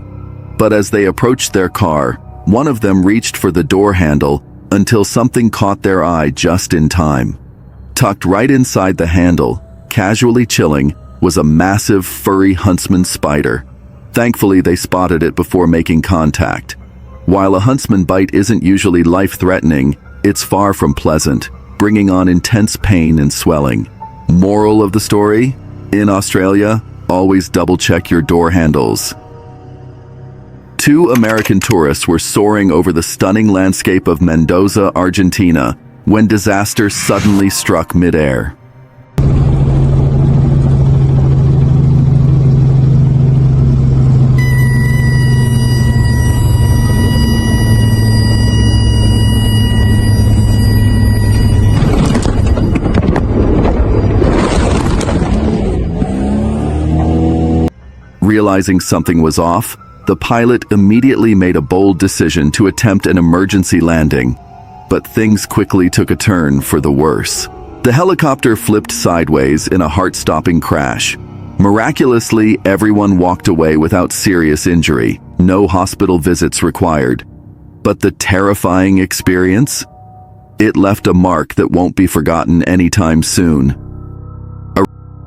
But as they approached their car, one of them reached for the door handle until something caught their eye just in time. Tucked right inside the handle, casually chilling, was a massive furry huntsman spider. Thankfully, they spotted it before making contact. While a huntsman bite isn't usually life-threatening, it's far from pleasant, bringing on intense pain and swelling. Moral of the story? In Australia, always double-check your door handles. 2 American tourists were soaring over the stunning landscape of Mendoza, Argentina, when disaster suddenly struck mid-air. Realizing something was off, the pilot immediately made a bold decision to attempt an emergency landing. But things quickly took a turn for the worse. The helicopter flipped sideways in a heart-stopping crash. Miraculously, everyone walked away without serious injury, no hospital visits required. But the terrifying experience? It left a mark that won't be forgotten anytime soon. A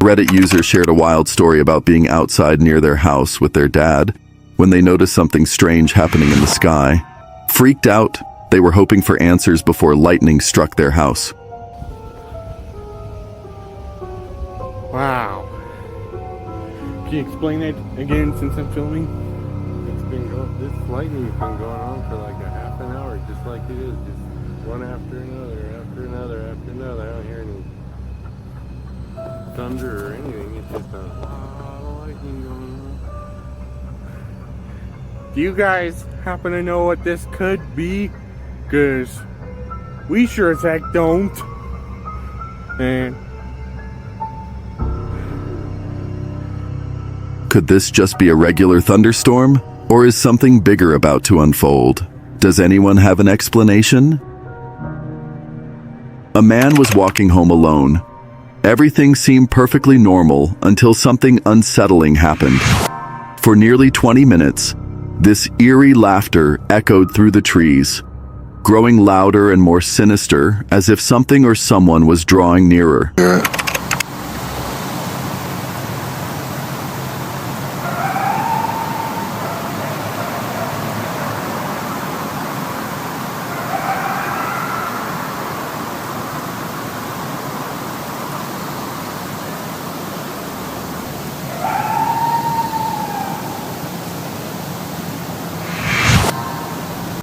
Reddit user shared a wild story about being outside near their house with their dad when they noticed something strange happening in the sky. Freaked out, they were hoping for answers before lightning struck their house. Wow. Can you explain that again since I'm filming? This lightning's been going on for like a half an hour, just like it is, just one after another, after another, after another. I don't hear any thunder or anything. It's just a lot of lightning going on. Do you guys happen to know what this could be? Cause we sure as heck don't. And could this just be a regular thunderstorm? Or is something bigger about to unfold? Does anyone have an explanation? A man was walking home alone. Everything seemed perfectly normal until something unsettling happened. For nearly 20 minutes, this eerie laughter echoed through the trees, growing louder and more sinister as if something or someone was drawing nearer.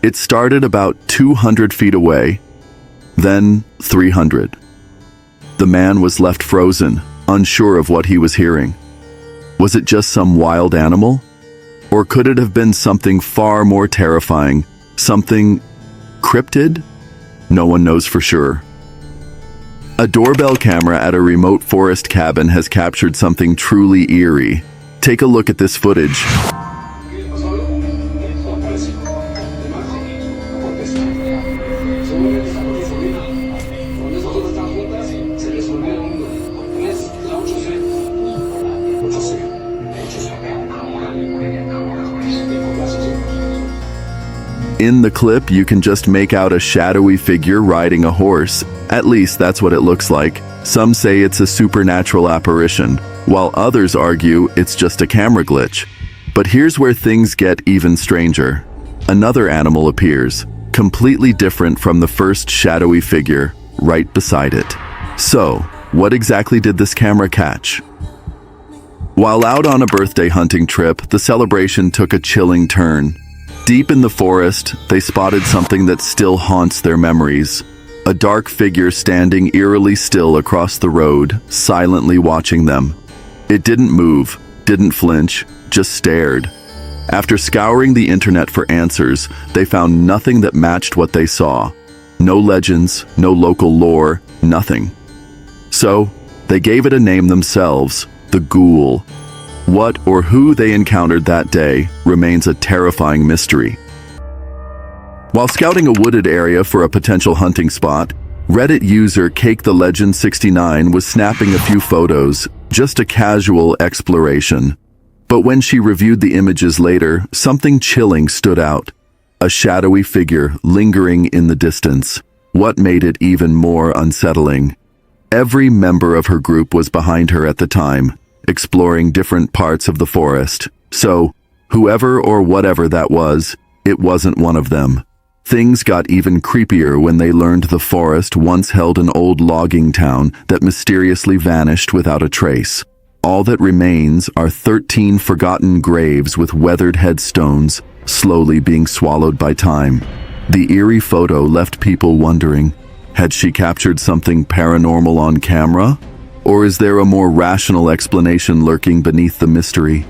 It started about 200 feet away, then 300. The man was left frozen, unsure of what he was hearing. Was it just some wild animal? Or could it have been something far more terrifying? Something cryptid? No one knows for sure. A doorbell camera at a remote forest cabin has captured something truly eerie. Take a look at this footage. In the clip, you can just make out a shadowy figure riding a horse. At least that's what it looks like. Some say it's a supernatural apparition, while others argue it's just a camera glitch. But here's where things get even stranger. Another animal appears, completely different from the first shadowy figure, right beside it. So, what exactly did this camera catch? While out on a birthday hunting trip, the celebration took a chilling turn. Deep in the forest, they spotted something that still haunts their memories. A dark figure standing eerily still across the road, silently watching them. It didn't move, didn't flinch, just stared. After scouring the internet for answers, they found nothing that matched what they saw. No legends, no local lore, nothing. So, they gave it a name themselves, the ghoul. What or who they encountered that day remains a terrifying mystery. While scouting a wooded area for a potential hunting spot, Reddit user CakeTheLegend69 was snapping a few photos, just a casual exploration. But when she reviewed the images later, something chilling stood out. A shadowy figure lingering in the distance. What made it even more unsettling? Every member of her group was behind her at the time, exploring different parts of the forest. So, whoever or whatever that was, it wasn't one of them. Things got even creepier when they learned the forest once held an old logging town that mysteriously vanished without a trace. All that remains are 13 forgotten graves with weathered headstones, slowly being swallowed by time. The eerie photo left people wondering, had she captured something paranormal on camera? Or is there a more rational explanation lurking beneath the mystery?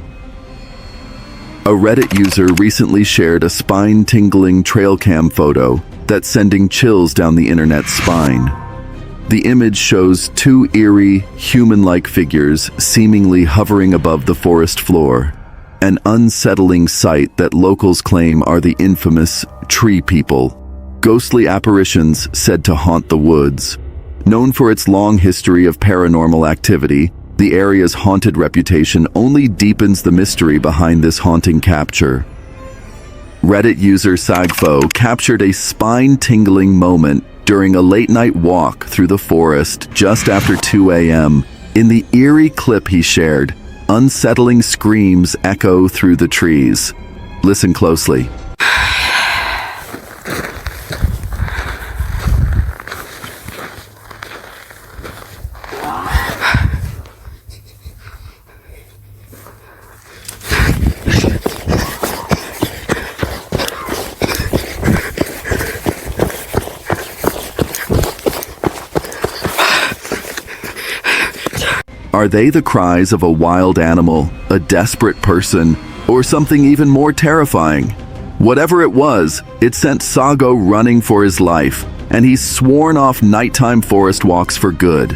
A Reddit user recently shared a spine-tingling trail cam photo that's sending chills down the internet's spine. The image shows two eerie, human-like figures seemingly hovering above the forest floor. an unsettling sight that locals claim are the infamous tree people, ghostly apparitions said to haunt the woods. Known for its long history of paranormal activity, the area's haunted reputation only deepens the mystery behind this haunting capture. Reddit user Sagfo captured a spine-tingling moment during a late-night walk through the forest just after 2 a.m. In the eerie clip he shared, unsettling screams echo through the trees. Listen closely. Are they the cries of a wild animal, a desperate person, or something even more terrifying? Whatever it was, it sent Sago running for his life, and he's sworn off nighttime forest walks for good.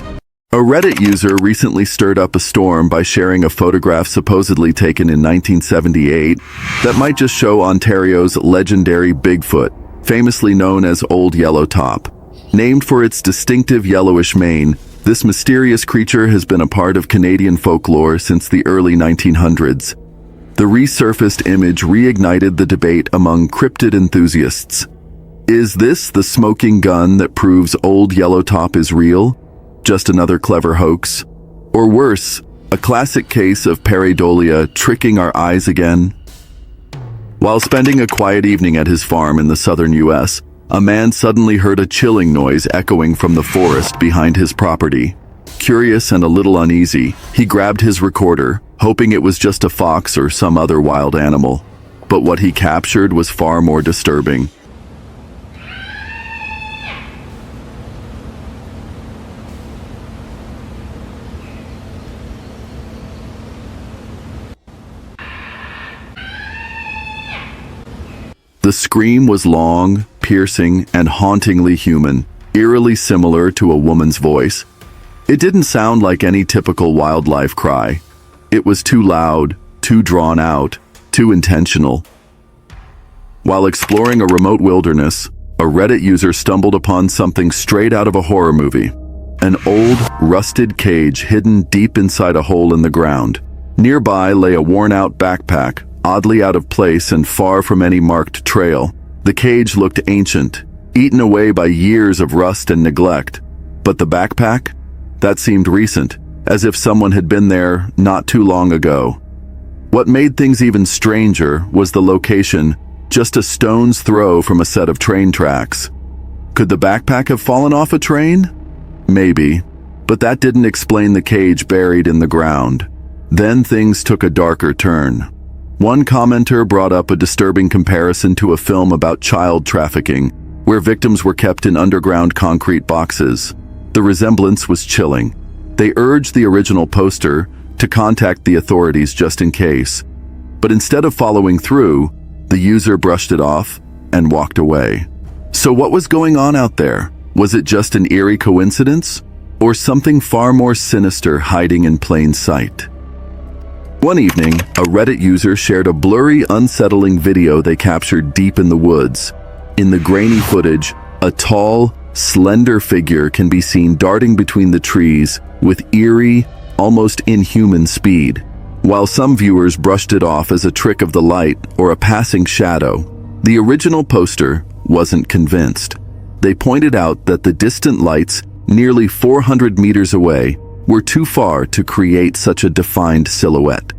A Reddit user recently stirred up a storm by sharing a photograph supposedly taken in 1978 that might just show Ontario's legendary Bigfoot, famously known as Old Yellow Top. Named for its distinctive yellowish mane, this mysterious creature has been a part of Canadian folklore since the early 1900s. The resurfaced image reignited the debate among cryptid enthusiasts. Is this the smoking gun that proves Old Yellow Top is real? Just another clever hoax? Or worse, a classic case of pareidolia tricking our eyes again? While spending a quiet evening at his farm in the southern U.S., a man suddenly heard a chilling noise echoing from the forest behind his property. Curious and a little uneasy, he grabbed his recorder, hoping it was just a fox or some other wild animal. But what he captured was far more disturbing. The scream was long, piercing, and hauntingly human, eerily similar to a woman's voice. It didn't sound like any typical wildlife cry. It was too loud, too drawn out, too intentional. While exploring a remote wilderness, a Reddit user stumbled upon something straight out of a horror movie. An old, rusted cage hidden deep inside a hole in the ground. Nearby lay a worn-out backpack, oddly out of place and far from any marked trail. The cage looked ancient, eaten away by years of rust and neglect. But the backpack? That seemed recent, as if someone had been there not too long ago. What made things even stranger was the location, just a stone's throw from a set of train tracks. Could the backpack have fallen off a train? Maybe, but that didn't explain the cage buried in the ground. Then things took a darker turn. One commenter brought up a disturbing comparison to a film about child trafficking, where victims were kept in underground concrete boxes. The resemblance was chilling. They urged the original poster to contact the authorities just in case. But instead of following through, the user brushed it off and walked away. So what was going on out there? Was it just an eerie coincidence? Or something far more sinister hiding in plain sight? One evening, a Reddit user shared a blurry, unsettling video they captured deep in the woods. In the grainy footage, a tall, slender figure can be seen darting between the trees with eerie, almost inhuman speed. While some viewers brushed it off as a trick of the light or a passing shadow, the original poster wasn't convinced. They pointed out that the distant lights, nearly 400 meters away, were too far to create such a defined silhouette.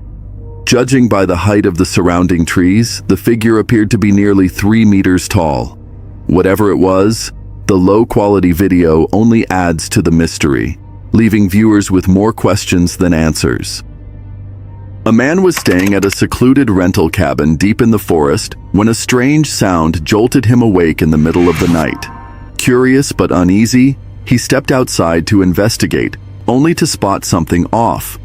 Judging by the height of the surrounding trees, the figure appeared to be nearly 3 meters tall. Whatever it was, the low-quality video only adds to the mystery, leaving viewers with more questions than answers. A man was staying at a secluded rental cabin deep in the forest when a strange sound jolted him awake in the middle of the night. Curious but uneasy, he stepped outside to investigate, only to spot something off.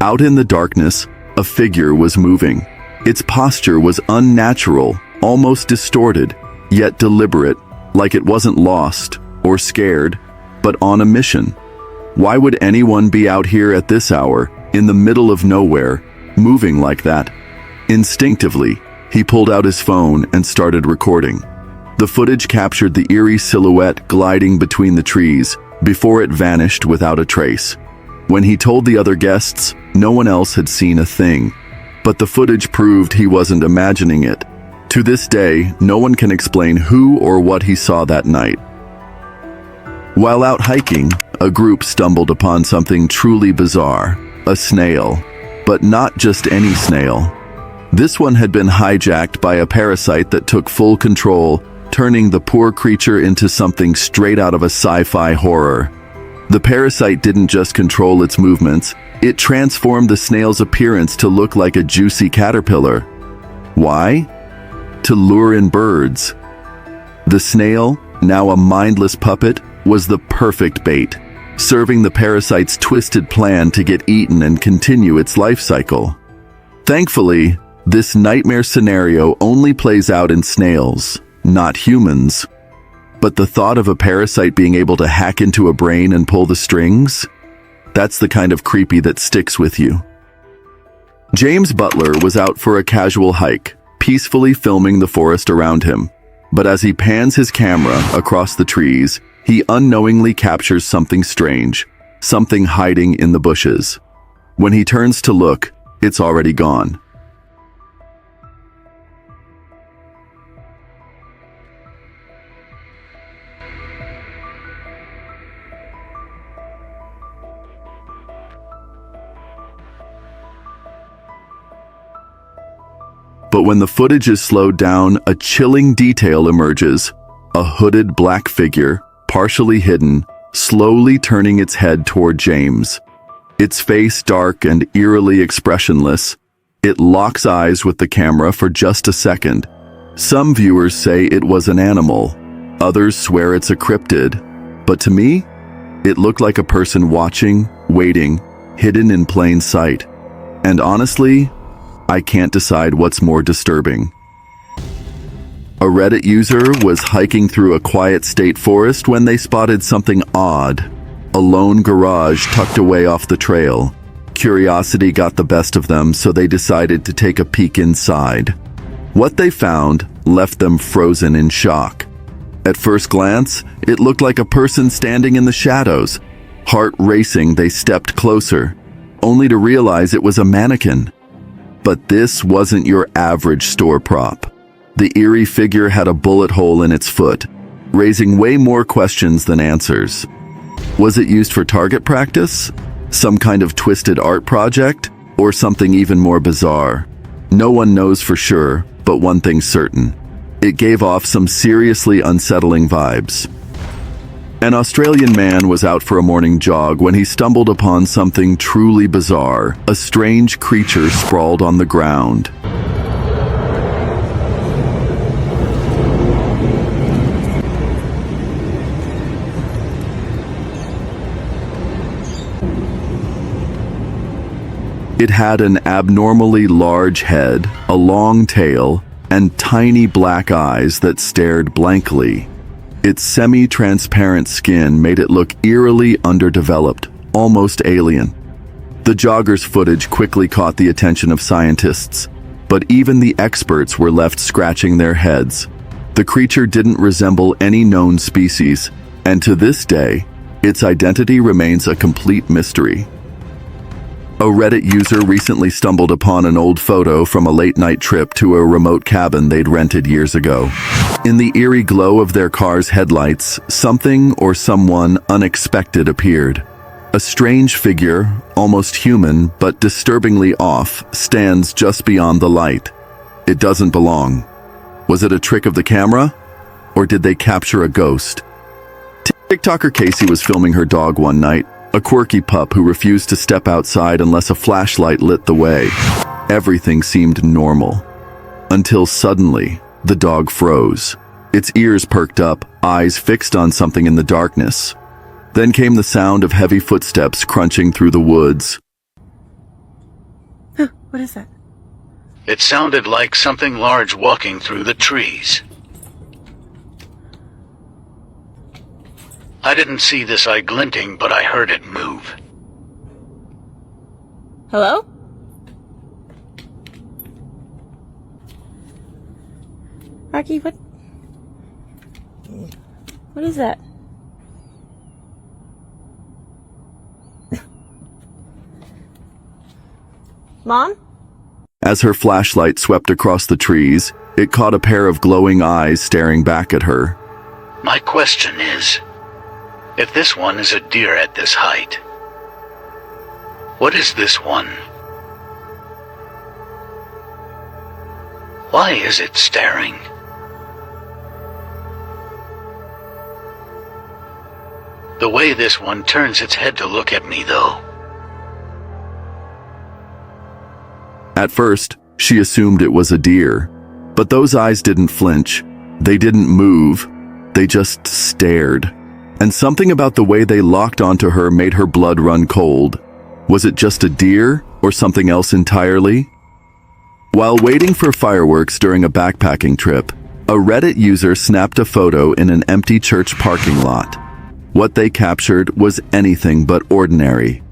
Out in the darkness, a figure was moving. Its posture was unnatural, almost distorted, yet deliberate, like it wasn't lost or scared, but on a mission. Why would anyone be out here at this hour, in the middle of nowhere, moving like that? Instinctively, he pulled out his phone and started recording. The footage captured the eerie silhouette gliding between the trees before it vanished without a trace. When he told the other guests, no one else had seen a thing. But the footage proved he wasn't imagining it. To this day, no one can explain who or what he saw that night. While out hiking, a group stumbled upon something truly bizarre, a snail. But not just any snail. This one had been hijacked by a parasite that took full control, turning the poor creature into something straight out of a sci-fi horror. The parasite didn't just control its movements, it transformed the snail's appearance to look like a juicy caterpillar. Why? To lure in birds. The snail, now a mindless puppet, was the perfect bait, serving the parasite's twisted plan to get eaten and continue its life cycle. Thankfully, this nightmare scenario only plays out in snails, not humans. But the thought of a parasite being able to hack into a brain and pull the strings? That's the kind of creepy that sticks with you. James Butler was out for a casual hike, peacefully filming the forest around him. But as he pans his camera across the trees, he unknowingly captures something strange, something hiding in the bushes. When he turns to look, it's already gone. But when the footage is slowed down, a chilling detail emerges. A hooded black figure, partially hidden, slowly turning its head toward James. Its face dark and eerily expressionless. It locks eyes with the camera for just a second. Some viewers say it was an animal. Others swear it's a cryptid. But to me, it looked like a person watching, waiting, hidden in plain sight. And honestly, I can't decide what's more disturbing. A Reddit user was hiking through a quiet state forest when they spotted something odd. A lone garage tucked away off the trail. Curiosity got the best of them, so they decided to take a peek inside. What they found left them frozen in shock. At first glance, it looked like a person standing in the shadows. Heart racing, they stepped closer, only to realize it was a mannequin. But this wasn't your average store prop. The eerie figure had a bullet hole in its foot, raising way more questions than answers. Was it used for target practice? Some kind of twisted art project? Or something even more bizarre? No one knows for sure, but one thing's certain. It gave off some seriously unsettling vibes. An Australian man was out for a morning jog when he stumbled upon something truly bizarre. A strange creature sprawled on the ground. It had an abnormally large head, a long tail, and tiny black eyes that stared blankly. Its semi-transparent skin made it look eerily underdeveloped, almost alien. The jogger's footage quickly caught the attention of scientists, but even the experts were left scratching their heads. The creature didn't resemble any known species, and to this day, its identity remains a complete mystery. A Reddit user recently stumbled upon an old photo from a late-night trip to a remote cabin they'd rented years ago. In the eerie glow of their car's headlights, something or someone unexpected appeared. A strange figure, almost human but disturbingly off, stands just beyond the light. It doesn't belong. Was it a trick of the camera? Or did they capture a ghost? TikToker Casey was filming her dog one night, a quirky pup who refused to step outside unless a flashlight lit the way. Everything seemed normal. Until suddenly, the dog froze. Its ears perked up, eyes fixed on something in the darkness. Then came the sound of heavy footsteps crunching through the woods. What is that? It sounded like something large walking through the trees. I didn't see this eye glinting, but I heard it move. Hello? Rocky, what is that? Mom? As her flashlight swept across the trees, it caught a pair of glowing eyes staring back at her. My question is, if this one is a deer at this height, what is this one? Why is it staring? The way this one turns its head to look at me, though. At first, she assumed it was a deer, but those eyes didn't flinch. They didn't move. They just stared. And something about the way they locked onto her made her blood run cold. Was it just a deer or something else entirely? While waiting for fireworks during a backpacking trip, a Reddit user snapped a photo in an empty church parking lot. What they captured was anything but ordinary.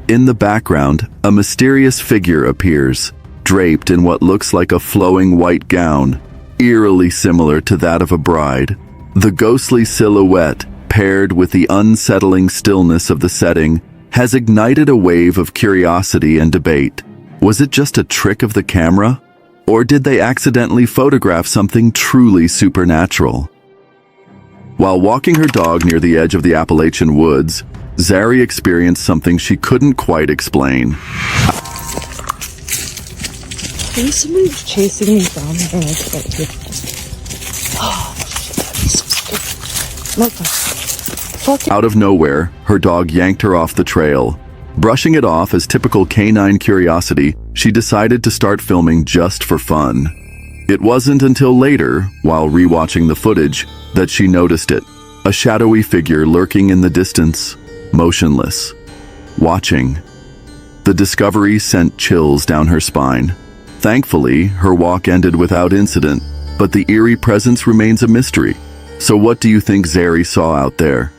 In the background, a mysterious figure appears, draped in what looks like a flowing white gown, eerily similar to that of a bride. The ghostly silhouette, paired with the unsettling stillness of the setting, has ignited a wave of curiosity and debate. Was it just a trick of the camera? Or did they accidentally photograph something truly supernatural? While walking her dog near the edge of the Appalachian woods, Zari experienced something she couldn't quite explain. Maybe somebody's chasing me down the road right here. Oh, shit. What the fuck? Out of nowhere, her dog yanked her off the trail. Brushing it off as typical canine curiosity, she decided to start filming just for fun. It wasn't until later, while rewatching the footage, that she noticed it. A shadowy figure lurking in the distance, motionless, watching. The discovery sent chills down her spine. Thankfully, her walk ended without incident, but the eerie presence remains a mystery. So what do you think Zari saw out there?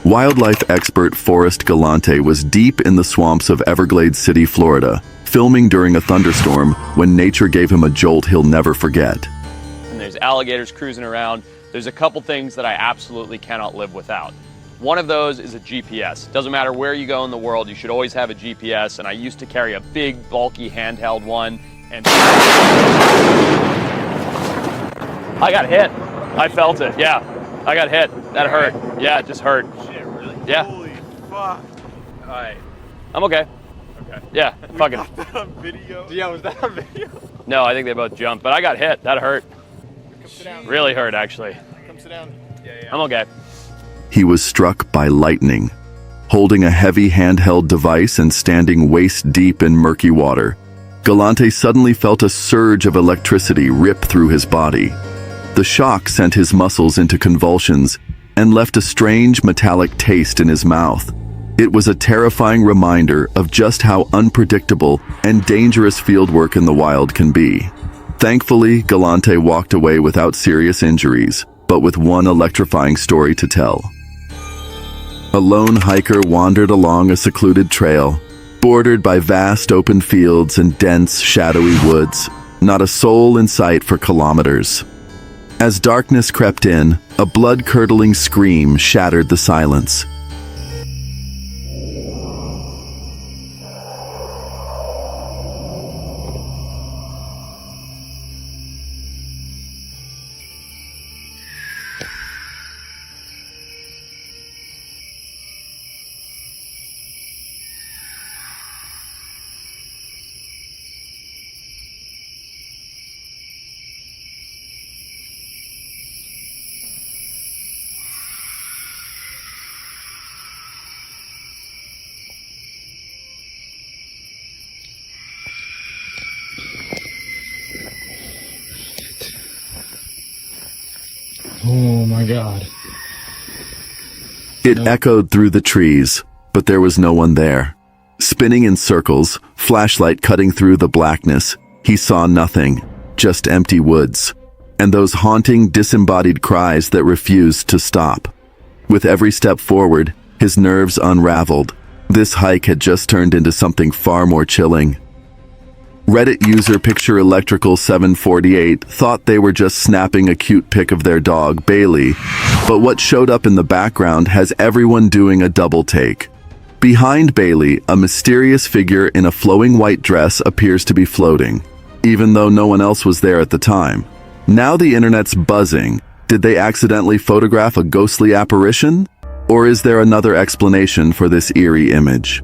Wildlife expert Forrest Galante was deep in the swamps of Everglades City, Florida, filming during a thunderstorm when nature gave him a jolt he'll never forget. And there's alligators cruising around. There's a couple things that I absolutely cannot live without. One of those is a GPS. Doesn't matter where you go in the world, you should always have a GPS, and I used to carry a big, bulky handheld one, and I got hit. I felt it, yeah. I got hit. That hurt. Yeah, it just hurt. Shit, really? Yeah. Holy fuck. Alright. I'm okay. Okay. Yeah, fucking. Was that on video? Yeah, was that on video? No, I think they both jumped, but I got hit. That hurt. Come sit down. Really hurt, actually. Come sit down. Yeah. I'm okay. He was struck by lightning, holding a heavy handheld device and standing waist deep in murky water. Galante suddenly felt a surge of electricity rip through his body. The shock sent his muscles into convulsions and left a strange metallic taste in his mouth. It was a terrifying reminder of just how unpredictable and dangerous fieldwork in the wild can be. Thankfully, Galante walked away without serious injuries, but with one electrifying story to tell. A lone hiker wandered along a secluded trail, bordered by vast open fields and dense, shadowy woods, not a soul in sight for kilometers. As darkness crept in, a blood-curdling scream shattered the silence. Oh my god. It echoed through the trees, but there was no one there. Spinning in circles, flashlight cutting through the blackness, he saw nothing, just empty woods, and those haunting, disembodied cries that refused to stop. With every step forward, his nerves unraveled. This hike had just turned into something far more chilling. Reddit user Picture Electrical 748 thought they were just snapping a cute pic of their dog, Bailey, but what showed up in the background has everyone doing a double take. Behind Bailey, a mysterious figure in a flowing white dress appears to be floating, even though no one else was there at the time. Now the internet's buzzing. Did they accidentally photograph a ghostly apparition? Or is there another explanation for this eerie image?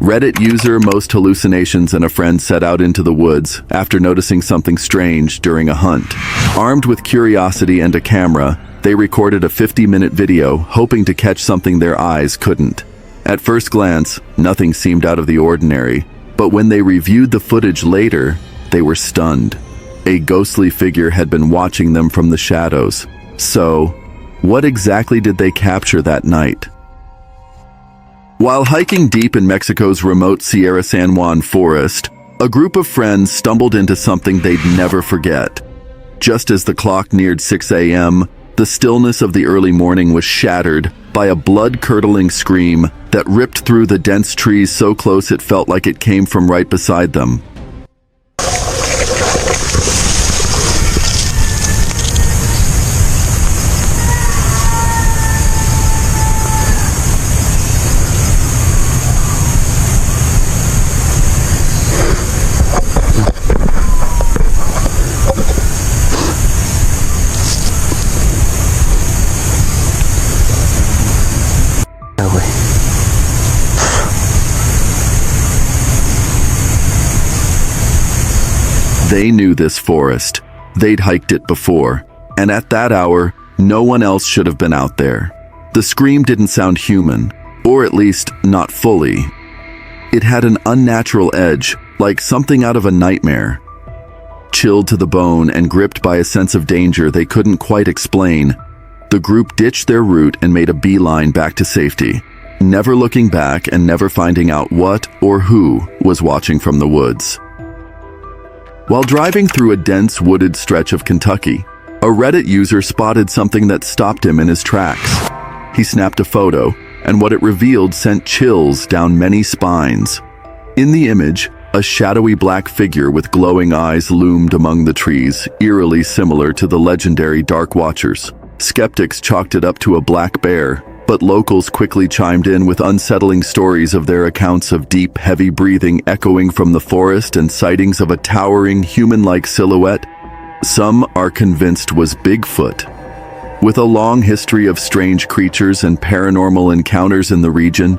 Reddit user Most Hallucinations and a friend set out into the woods after noticing something strange during a hunt. Armed with curiosity and a camera, they recorded a 50-minute video, hoping to catch something their eyes couldn't. At first glance, nothing seemed out of the ordinary, but when they reviewed the footage later, they were stunned. A ghostly figure had been watching them from the shadows. So, what exactly did they capture that night? While hiking deep in Mexico's remote Sierra San Juan forest, a group of friends stumbled into something they'd never forget. Just as the clock neared 6 a.m., the stillness of the early morning was shattered by a blood-curdling scream that ripped through the dense trees so close it felt like it came from right beside them. They knew this forest. They'd hiked it before, and at that hour, no one else should have been out there. The scream didn't sound human, or at least not fully. It had an unnatural edge, like something out of a nightmare. Chilled to the bone and gripped by a sense of danger they couldn't quite explain, the group ditched their route and made a beeline back to safety, never looking back and never finding out what or who was watching from the woods. While driving through a dense wooded stretch of Kentucky, a Reddit user spotted something that stopped him in his tracks. He snapped a photo, and what it revealed sent chills down many spines. In the image, a shadowy black figure with glowing eyes loomed among the trees, eerily similar to the legendary Dark Watchers. Skeptics chalked it up to a black bear, but locals quickly chimed in with unsettling stories of their accounts of deep, heavy breathing echoing from the forest and sightings of a towering, human-like silhouette some are convinced was Bigfoot. With a long history of strange creatures and paranormal encounters in the region,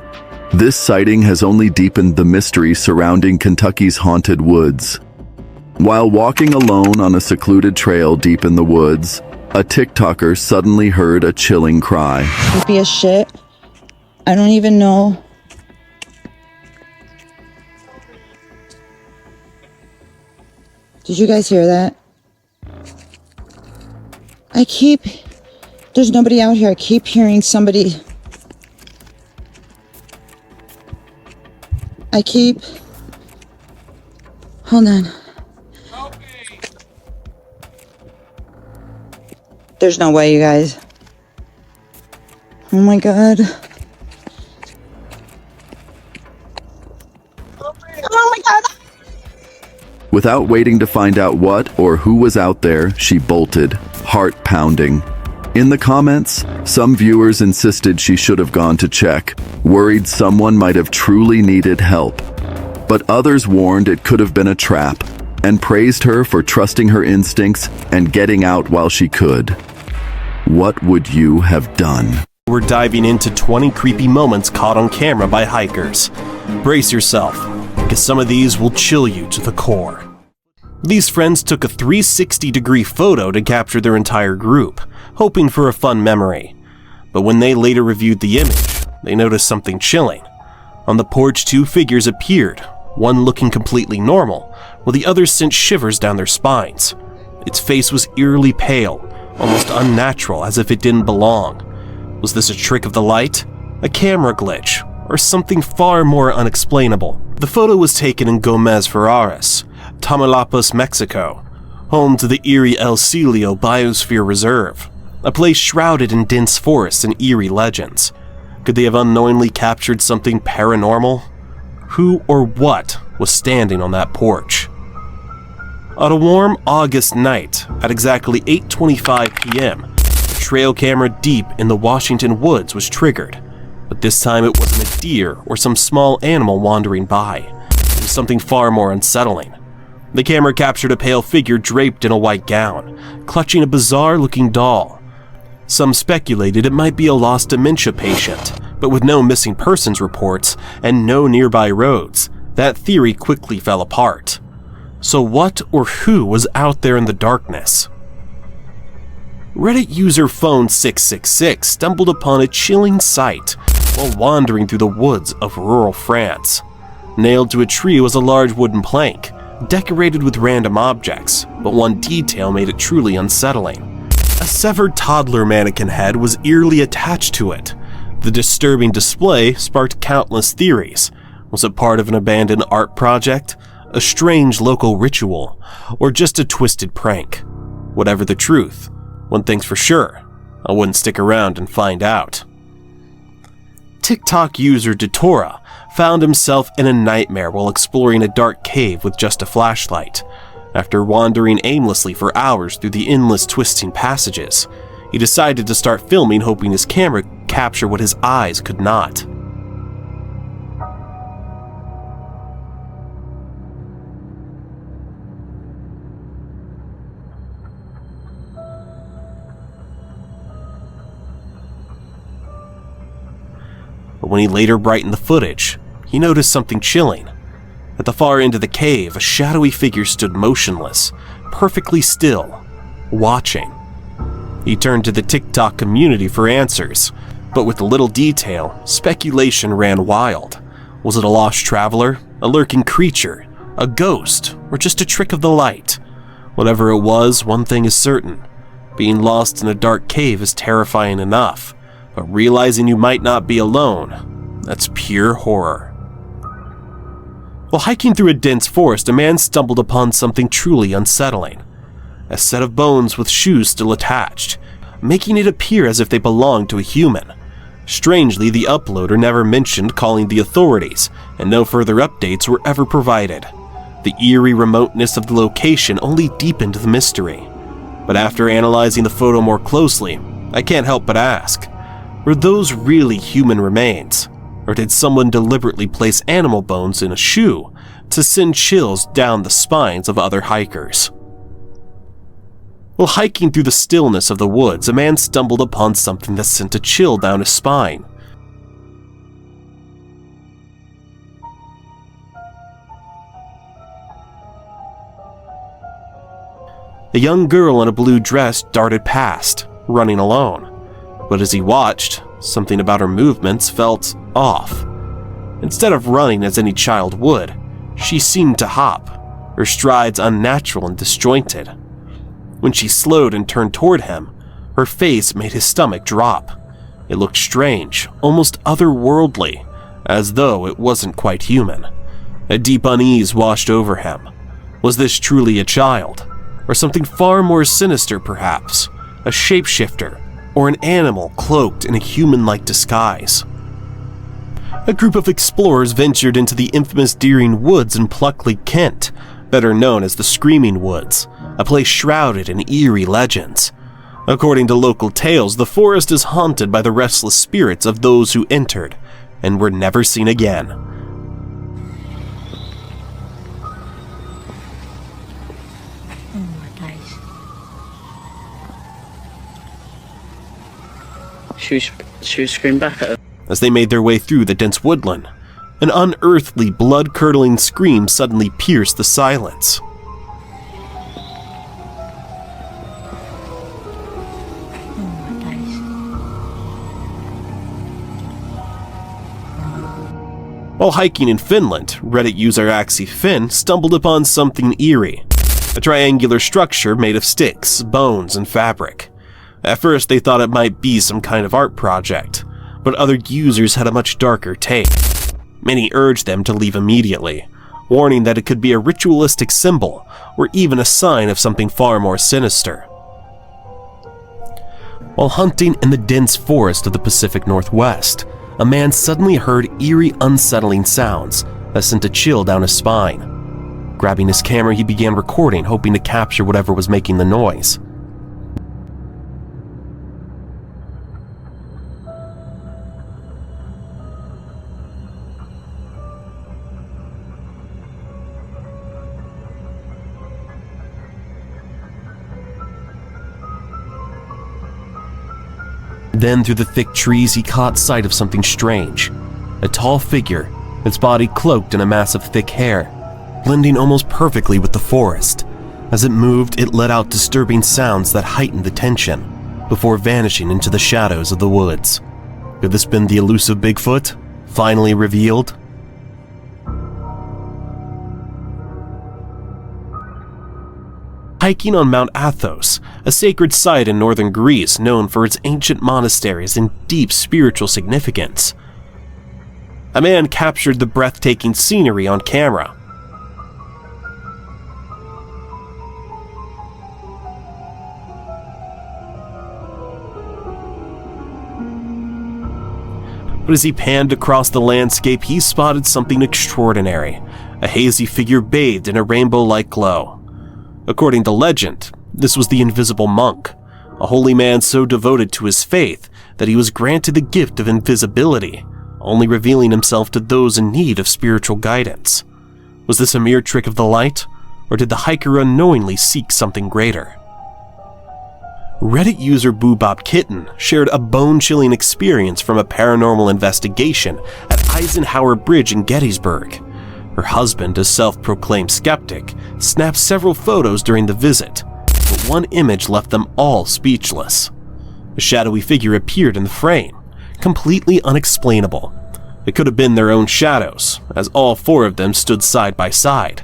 this sighting has only deepened the mystery surrounding Kentucky's haunted woods. While walking alone on a secluded trail deep in the woods, a TikToker suddenly heard a chilling cry. Creepy as shit. I don't even know. Did you guys hear that? There's nobody out here. I keep hearing somebody. Hold on. There's no way, you guys. Oh my god. Oh my god. Without waiting to find out what or who was out there, she bolted, heart pounding. In the comments, some viewers insisted she should have gone to check, worried someone might have truly needed help. But others warned it could have been a trap, and praised her for trusting her instincts and getting out while she could. What would you have done? We're diving into 20 creepy moments caught on camera by hikers. Brace yourself, because some of these will chill you to the core. These friends took a 360-degree photo to capture their entire group, hoping for a fun memory. But when they later reviewed the image, they noticed something chilling. On the porch, two figures appeared, one looking completely normal, while the other sent shivers down their spines. Its face was eerily pale, almost unnatural, as if it didn't belong. Was this a trick of the light? A camera glitch? or something far more unexplainable. The photo was taken in Gomez Ferraris, Tamaulipas, Mexico, home to the Eerie El Celio Biosphere Reserve, a place shrouded in dense forests and eerie legends. Could they have unknowingly captured something paranormal? Who or what was standing on that porch? On a warm August night, at exactly 8:25 p.m., a trail camera deep in the Washington woods was triggered. But this time it wasn't a deer or some small animal wandering by. It was something far more unsettling. The camera captured a pale figure draped in a white gown, clutching a bizarre-looking doll. Some speculated it might be a lost dementia patient, but with no missing persons reports and no nearby roads, that theory quickly fell apart. So what or who was out there in the darkness? Reddit user Phone666 stumbled upon a chilling sight while wandering through the woods of rural France. Nailed to a tree was a large wooden plank, decorated with random objects, but one detail made it truly unsettling. A severed toddler mannequin head was eerily attached to it. The disturbing display sparked countless theories. Was it part of an abandoned art project, a strange local ritual, or just a twisted prank? Whatever the truth, one thing's for sure, I wouldn't stick around and find out. TikTok user Datora found himself in a nightmare while exploring a dark cave with just a flashlight. After wandering aimlessly for hours through the endless twisting passages, he decided to start filming, hoping his camera could capture what his eyes could not. But when he later brightened the footage, he noticed something chilling. At the far end of the cave, a shadowy figure stood motionless, perfectly still, watching. He turned to the TikTok community for answers, but with little detail, speculation ran wild. Was it a lost traveler, a lurking creature, a ghost, or just a trick of the light? Whatever it was, one thing is certain. Being lost in a dark cave is terrifying enough, but realizing you might not be alone, that's pure horror. While hiking through a dense forest, a man stumbled upon something truly unsettling. A set of bones with shoes still attached, making it appear as if they belonged to a human. Strangely, the uploader never mentioned calling the authorities, and no further updates were ever provided. The eerie remoteness of the location only deepened the mystery. But after analyzing the photo more closely, I can't help but ask, were those really human remains? Or did someone deliberately place animal bones in a shoe to send chills down the spines of other hikers? While hiking through the stillness of the woods, a man stumbled upon something that sent a chill down his spine. A young girl in a blue dress darted past, running alone. But as he watched, something about her movements felt off. Instead of running as any child would, she seemed to hop, her strides unnatural and disjointed. When she slowed and turned toward him, her face made his stomach drop. It looked strange, almost otherworldly, as though it wasn't quite human. A deep unease washed over him. Was this truly a child? Or something far more sinister, perhaps? A shapeshifter? Or an animal cloaked in a human-like disguise? A group of explorers ventured into the infamous Deering Woods in Pluckley, Kent, better known as the Screaming Woods, a place shrouded in eerie legends. According to local tales, the forest is haunted by the restless spirits of those who entered and were never seen again. Should we scream back at her? As they made their way through the dense woodland, an unearthly, blood-curdling scream suddenly pierced the silence. While hiking in Finland, Reddit user Axie Finn stumbled upon something eerie. A triangular structure made of sticks, bones, and fabric. At first they thought it might be some kind of art project, but other users had a much darker take. Many urged them to leave immediately, warning that it could be a ritualistic symbol or even a sign of something far more sinister. While hunting in the dense forest of the Pacific Northwest, a man suddenly heard eerie, unsettling sounds that sent a chill down his spine. Grabbing his camera, he began recording, hoping to capture whatever was making the noise. Then through the thick trees he caught sight of something strange. A tall figure, its body cloaked in a mass of thick hair, blending almost perfectly with the forest. As it moved, it let out disturbing sounds that heightened the tension, before vanishing into the shadows of the woods. Could this been the elusive Bigfoot, finally revealed? Hiking on Mount Athos, a sacred site in northern Greece known for its ancient monasteries and deep spiritual significance. A man captured the breathtaking scenery on camera. But as he panned across the landscape, he spotted something extraordinary, a hazy figure bathed in a rainbow-like glow. According to legend, this was the invisible monk, a holy man so devoted to his faith that he was granted the gift of invisibility, only revealing himself to those in need of spiritual guidance. Was this a mere trick of the light, or did the hiker unknowingly seek something greater? Reddit user Boobop Kitten shared a bone-chilling experience from a paranormal investigation at Eisenhower Bridge in Gettysburg. Her husband, a self-proclaimed skeptic, snapped several photos during the visit, but one image left them all speechless. A shadowy figure appeared in the frame, completely unexplainable. It could have been their own shadows, as all four of them stood side by side.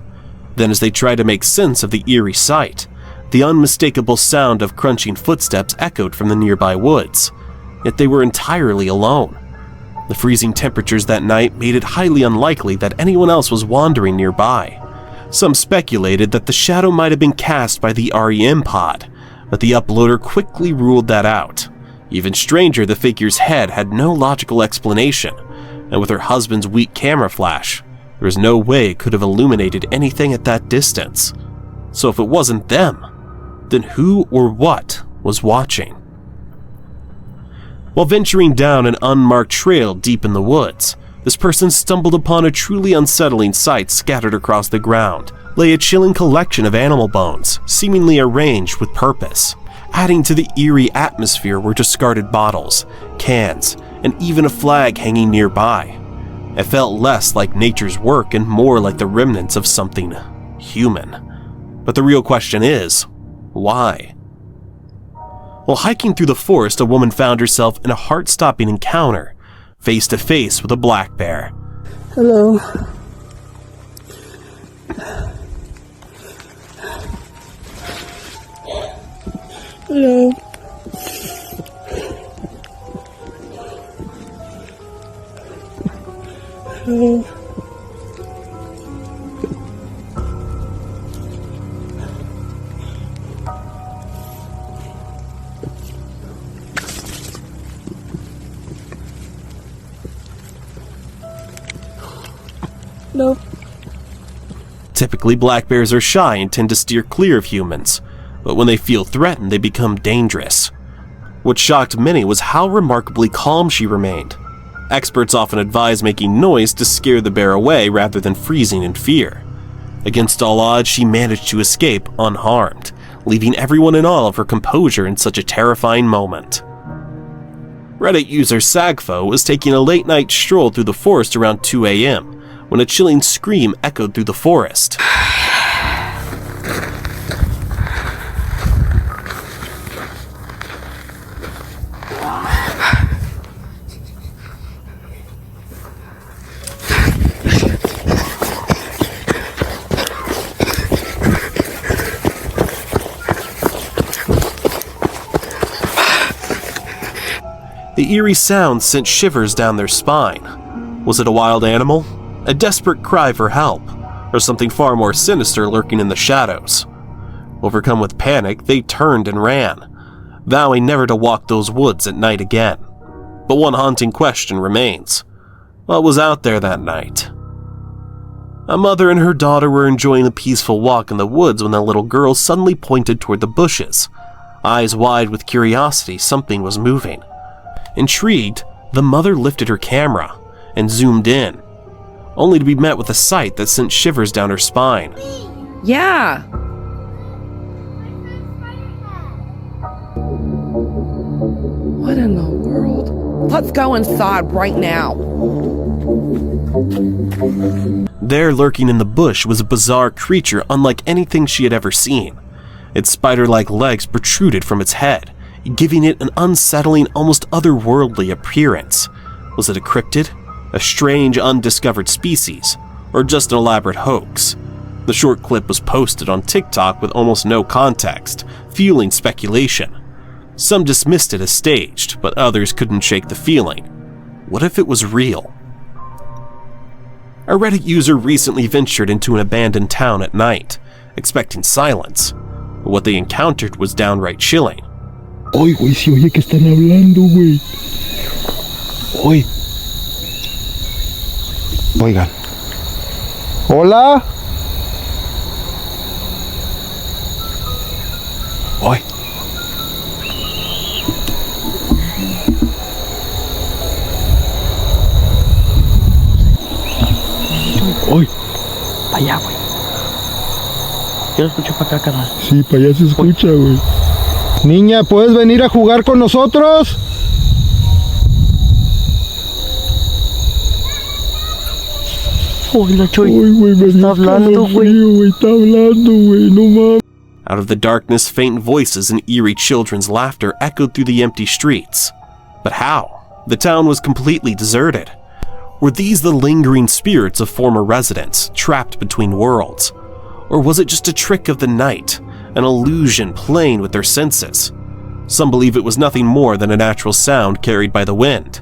Then as they tried to make sense of the eerie sight, the unmistakable sound of crunching footsteps echoed from the nearby woods, yet they were entirely alone. The freezing temperatures that night made it highly unlikely that anyone else was wandering nearby. Some speculated that the shadow might have been cast by the REM pod, but the uploader quickly ruled that out. Even stranger, the figure's head had no logical explanation, and with her husband's weak camera flash, there was no way it could have illuminated anything at that distance. So if it wasn't them, then who or what was watching? While venturing down an unmarked trail deep in the woods, this person stumbled upon a truly unsettling sight. Scattered across the ground lay a chilling collection of animal bones, seemingly arranged with purpose. Adding to the eerie atmosphere were discarded bottles, cans, and even a flag hanging nearby. It felt less like nature's work and more like the remnants of something human. But the real question is, why? While hiking through the forest, a woman found herself in a heart-stopping encounter, face to face with a black bear. Hello. Hello. Hello. No. Typically, black bears are shy and tend to steer clear of humans, but when they feel threatened, they become dangerous. What shocked many was how remarkably calm she remained. Experts often advise making noise to scare the bear away rather than freezing in fear. Against all odds, she managed to escape unharmed, leaving everyone in awe of her composure in such a terrifying moment. Reddit user Sagfo was taking a late-night stroll through the forest around 2 a.m. when a chilling scream echoed through the forest. The eerie sound sent shivers down their spine. Was it a wild animal? A desperate cry for help? Or something far more sinister lurking in the shadows? Overcome with panic, they turned and ran, vowing never to walk those woods at night again. But one haunting question remains. What was out there that night? A mother and her daughter were enjoying a peaceful walk in the woods when the little girl suddenly pointed toward the bushes. Eyes wide with curiosity, something was moving. Intrigued, the mother lifted her camera and zoomed in, only to be met with a sight that sent shivers down her spine. Yeah. What in the world? Let's go inside right now. There, lurking in the bush, was a bizarre creature unlike anything she had ever seen. Its spider-like legs protruded from its head, giving it an unsettling, almost otherworldly appearance. Was it a cryptid, a strange, undiscovered species, or just an elaborate hoax? The short clip was posted on TikTok with almost no context, fueling speculation. Some dismissed it as staged, but others couldn't shake the feeling. What if it was real? A Reddit user recently ventured into an abandoned town at night, expecting silence, but what they encountered was downright chilling. Oye, güey, se oye que están hablando, güey. Oye. Oigan. Hola. Oye. Oye. Para allá, güey. Yo lo escucho para acá, carnal. Sí, para allá se escucha, güey. Niña, ¿puedes venir a jugar con nosotros? Hola, Choy. Uy, güey, me está hablando, güey. Está hablando, güey, no mames. Out of the darkness, faint voices and eerie children's laughter echoed through the empty streets. But how? The town was completely deserted. Were these the lingering spirits of former residents, trapped between worlds? Or was it just a trick of the night, an illusion playing with their senses? Some believe it was nothing more than a natural sound carried by the wind.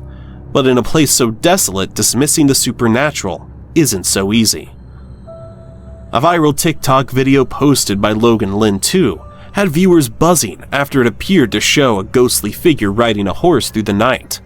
But in a place so desolate, dismissing the supernatural isn't so easy. A viral TikTok video posted by Logan Lin 2 had viewers buzzing after it appeared to show a ghostly figure riding a horse through the night.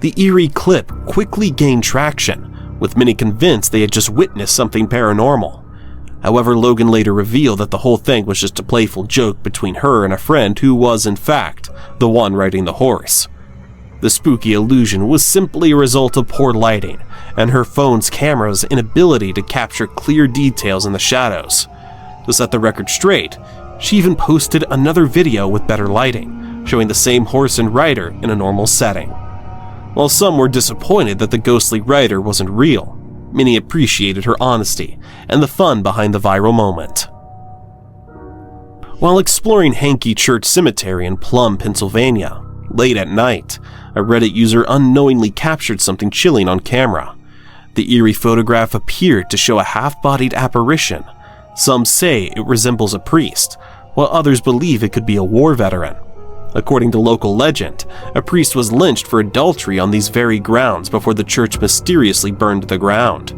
The eerie clip quickly gained traction, with many convinced they had just witnessed something paranormal. However, Logan later revealed that the whole thing was just a playful joke between her and a friend who was, in fact, the one riding the horse. The spooky illusion was simply a result of poor lighting and her phone's camera's inability to capture clear details in the shadows. To set the record straight, she even posted another video with better lighting, showing the same horse and rider in a normal setting. While some were disappointed that the ghostly rider wasn't real, many appreciated her honesty and the fun behind the viral moment. While exploring Hankey Church Cemetery in Plum, Pennsylvania, late at night, a Reddit user unknowingly captured something chilling on camera. The eerie photograph appeared to show a half-bodied apparition. Some say it resembles a priest, while others believe it could be a war veteran. According to local legend, a priest was lynched for adultery on these very grounds before the church mysteriously burned to the ground.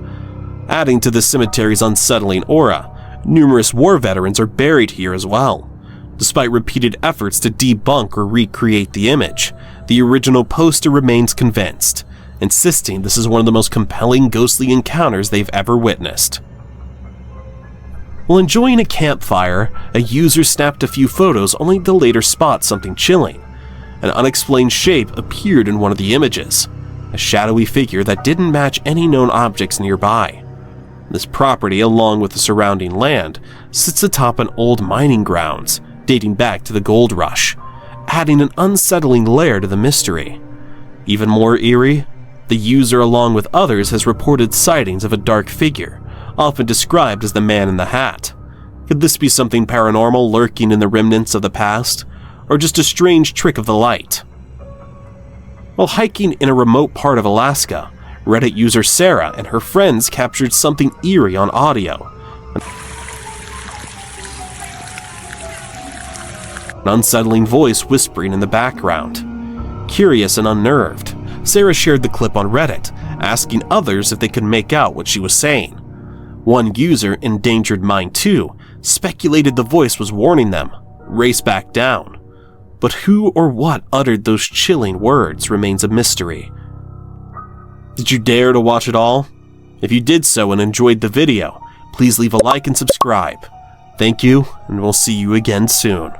Adding to the cemetery's unsettling aura, numerous war veterans are buried here as well. Despite repeated efforts to debunk or recreate the image, the original poster remains convinced, insisting this is one of the most compelling ghostly encounters they've ever witnessed. While enjoying a campfire, a user snapped a few photos only to later spot something chilling. An unexplained shape appeared in one of the images, a shadowy figure that didn't match any known objects nearby. This property, along with the surrounding land, sits atop an old mining grounds dating back to the gold rush, adding an unsettling layer to the mystery. Even more eerie, the user along with others has reported sightings of a dark figure, often described as the man in the hat. Could this be something paranormal lurking in the remnants of the past, or just a strange trick of the light? While hiking in a remote part of Alaska, Reddit user Sarah and her friends captured something eerie on audio. An unsettling voice whispering in the background. Curious and unnerved, Sarah shared the clip on Reddit, asking others if they could make out what she was saying. One user, Endangered Mind 2, speculated the voice was warning them, race back down. But who or what uttered those chilling words remains a mystery. Did you dare to watch it all? If you did so and enjoyed the video, please leave a like and subscribe. Thank you, and we'll see you again soon.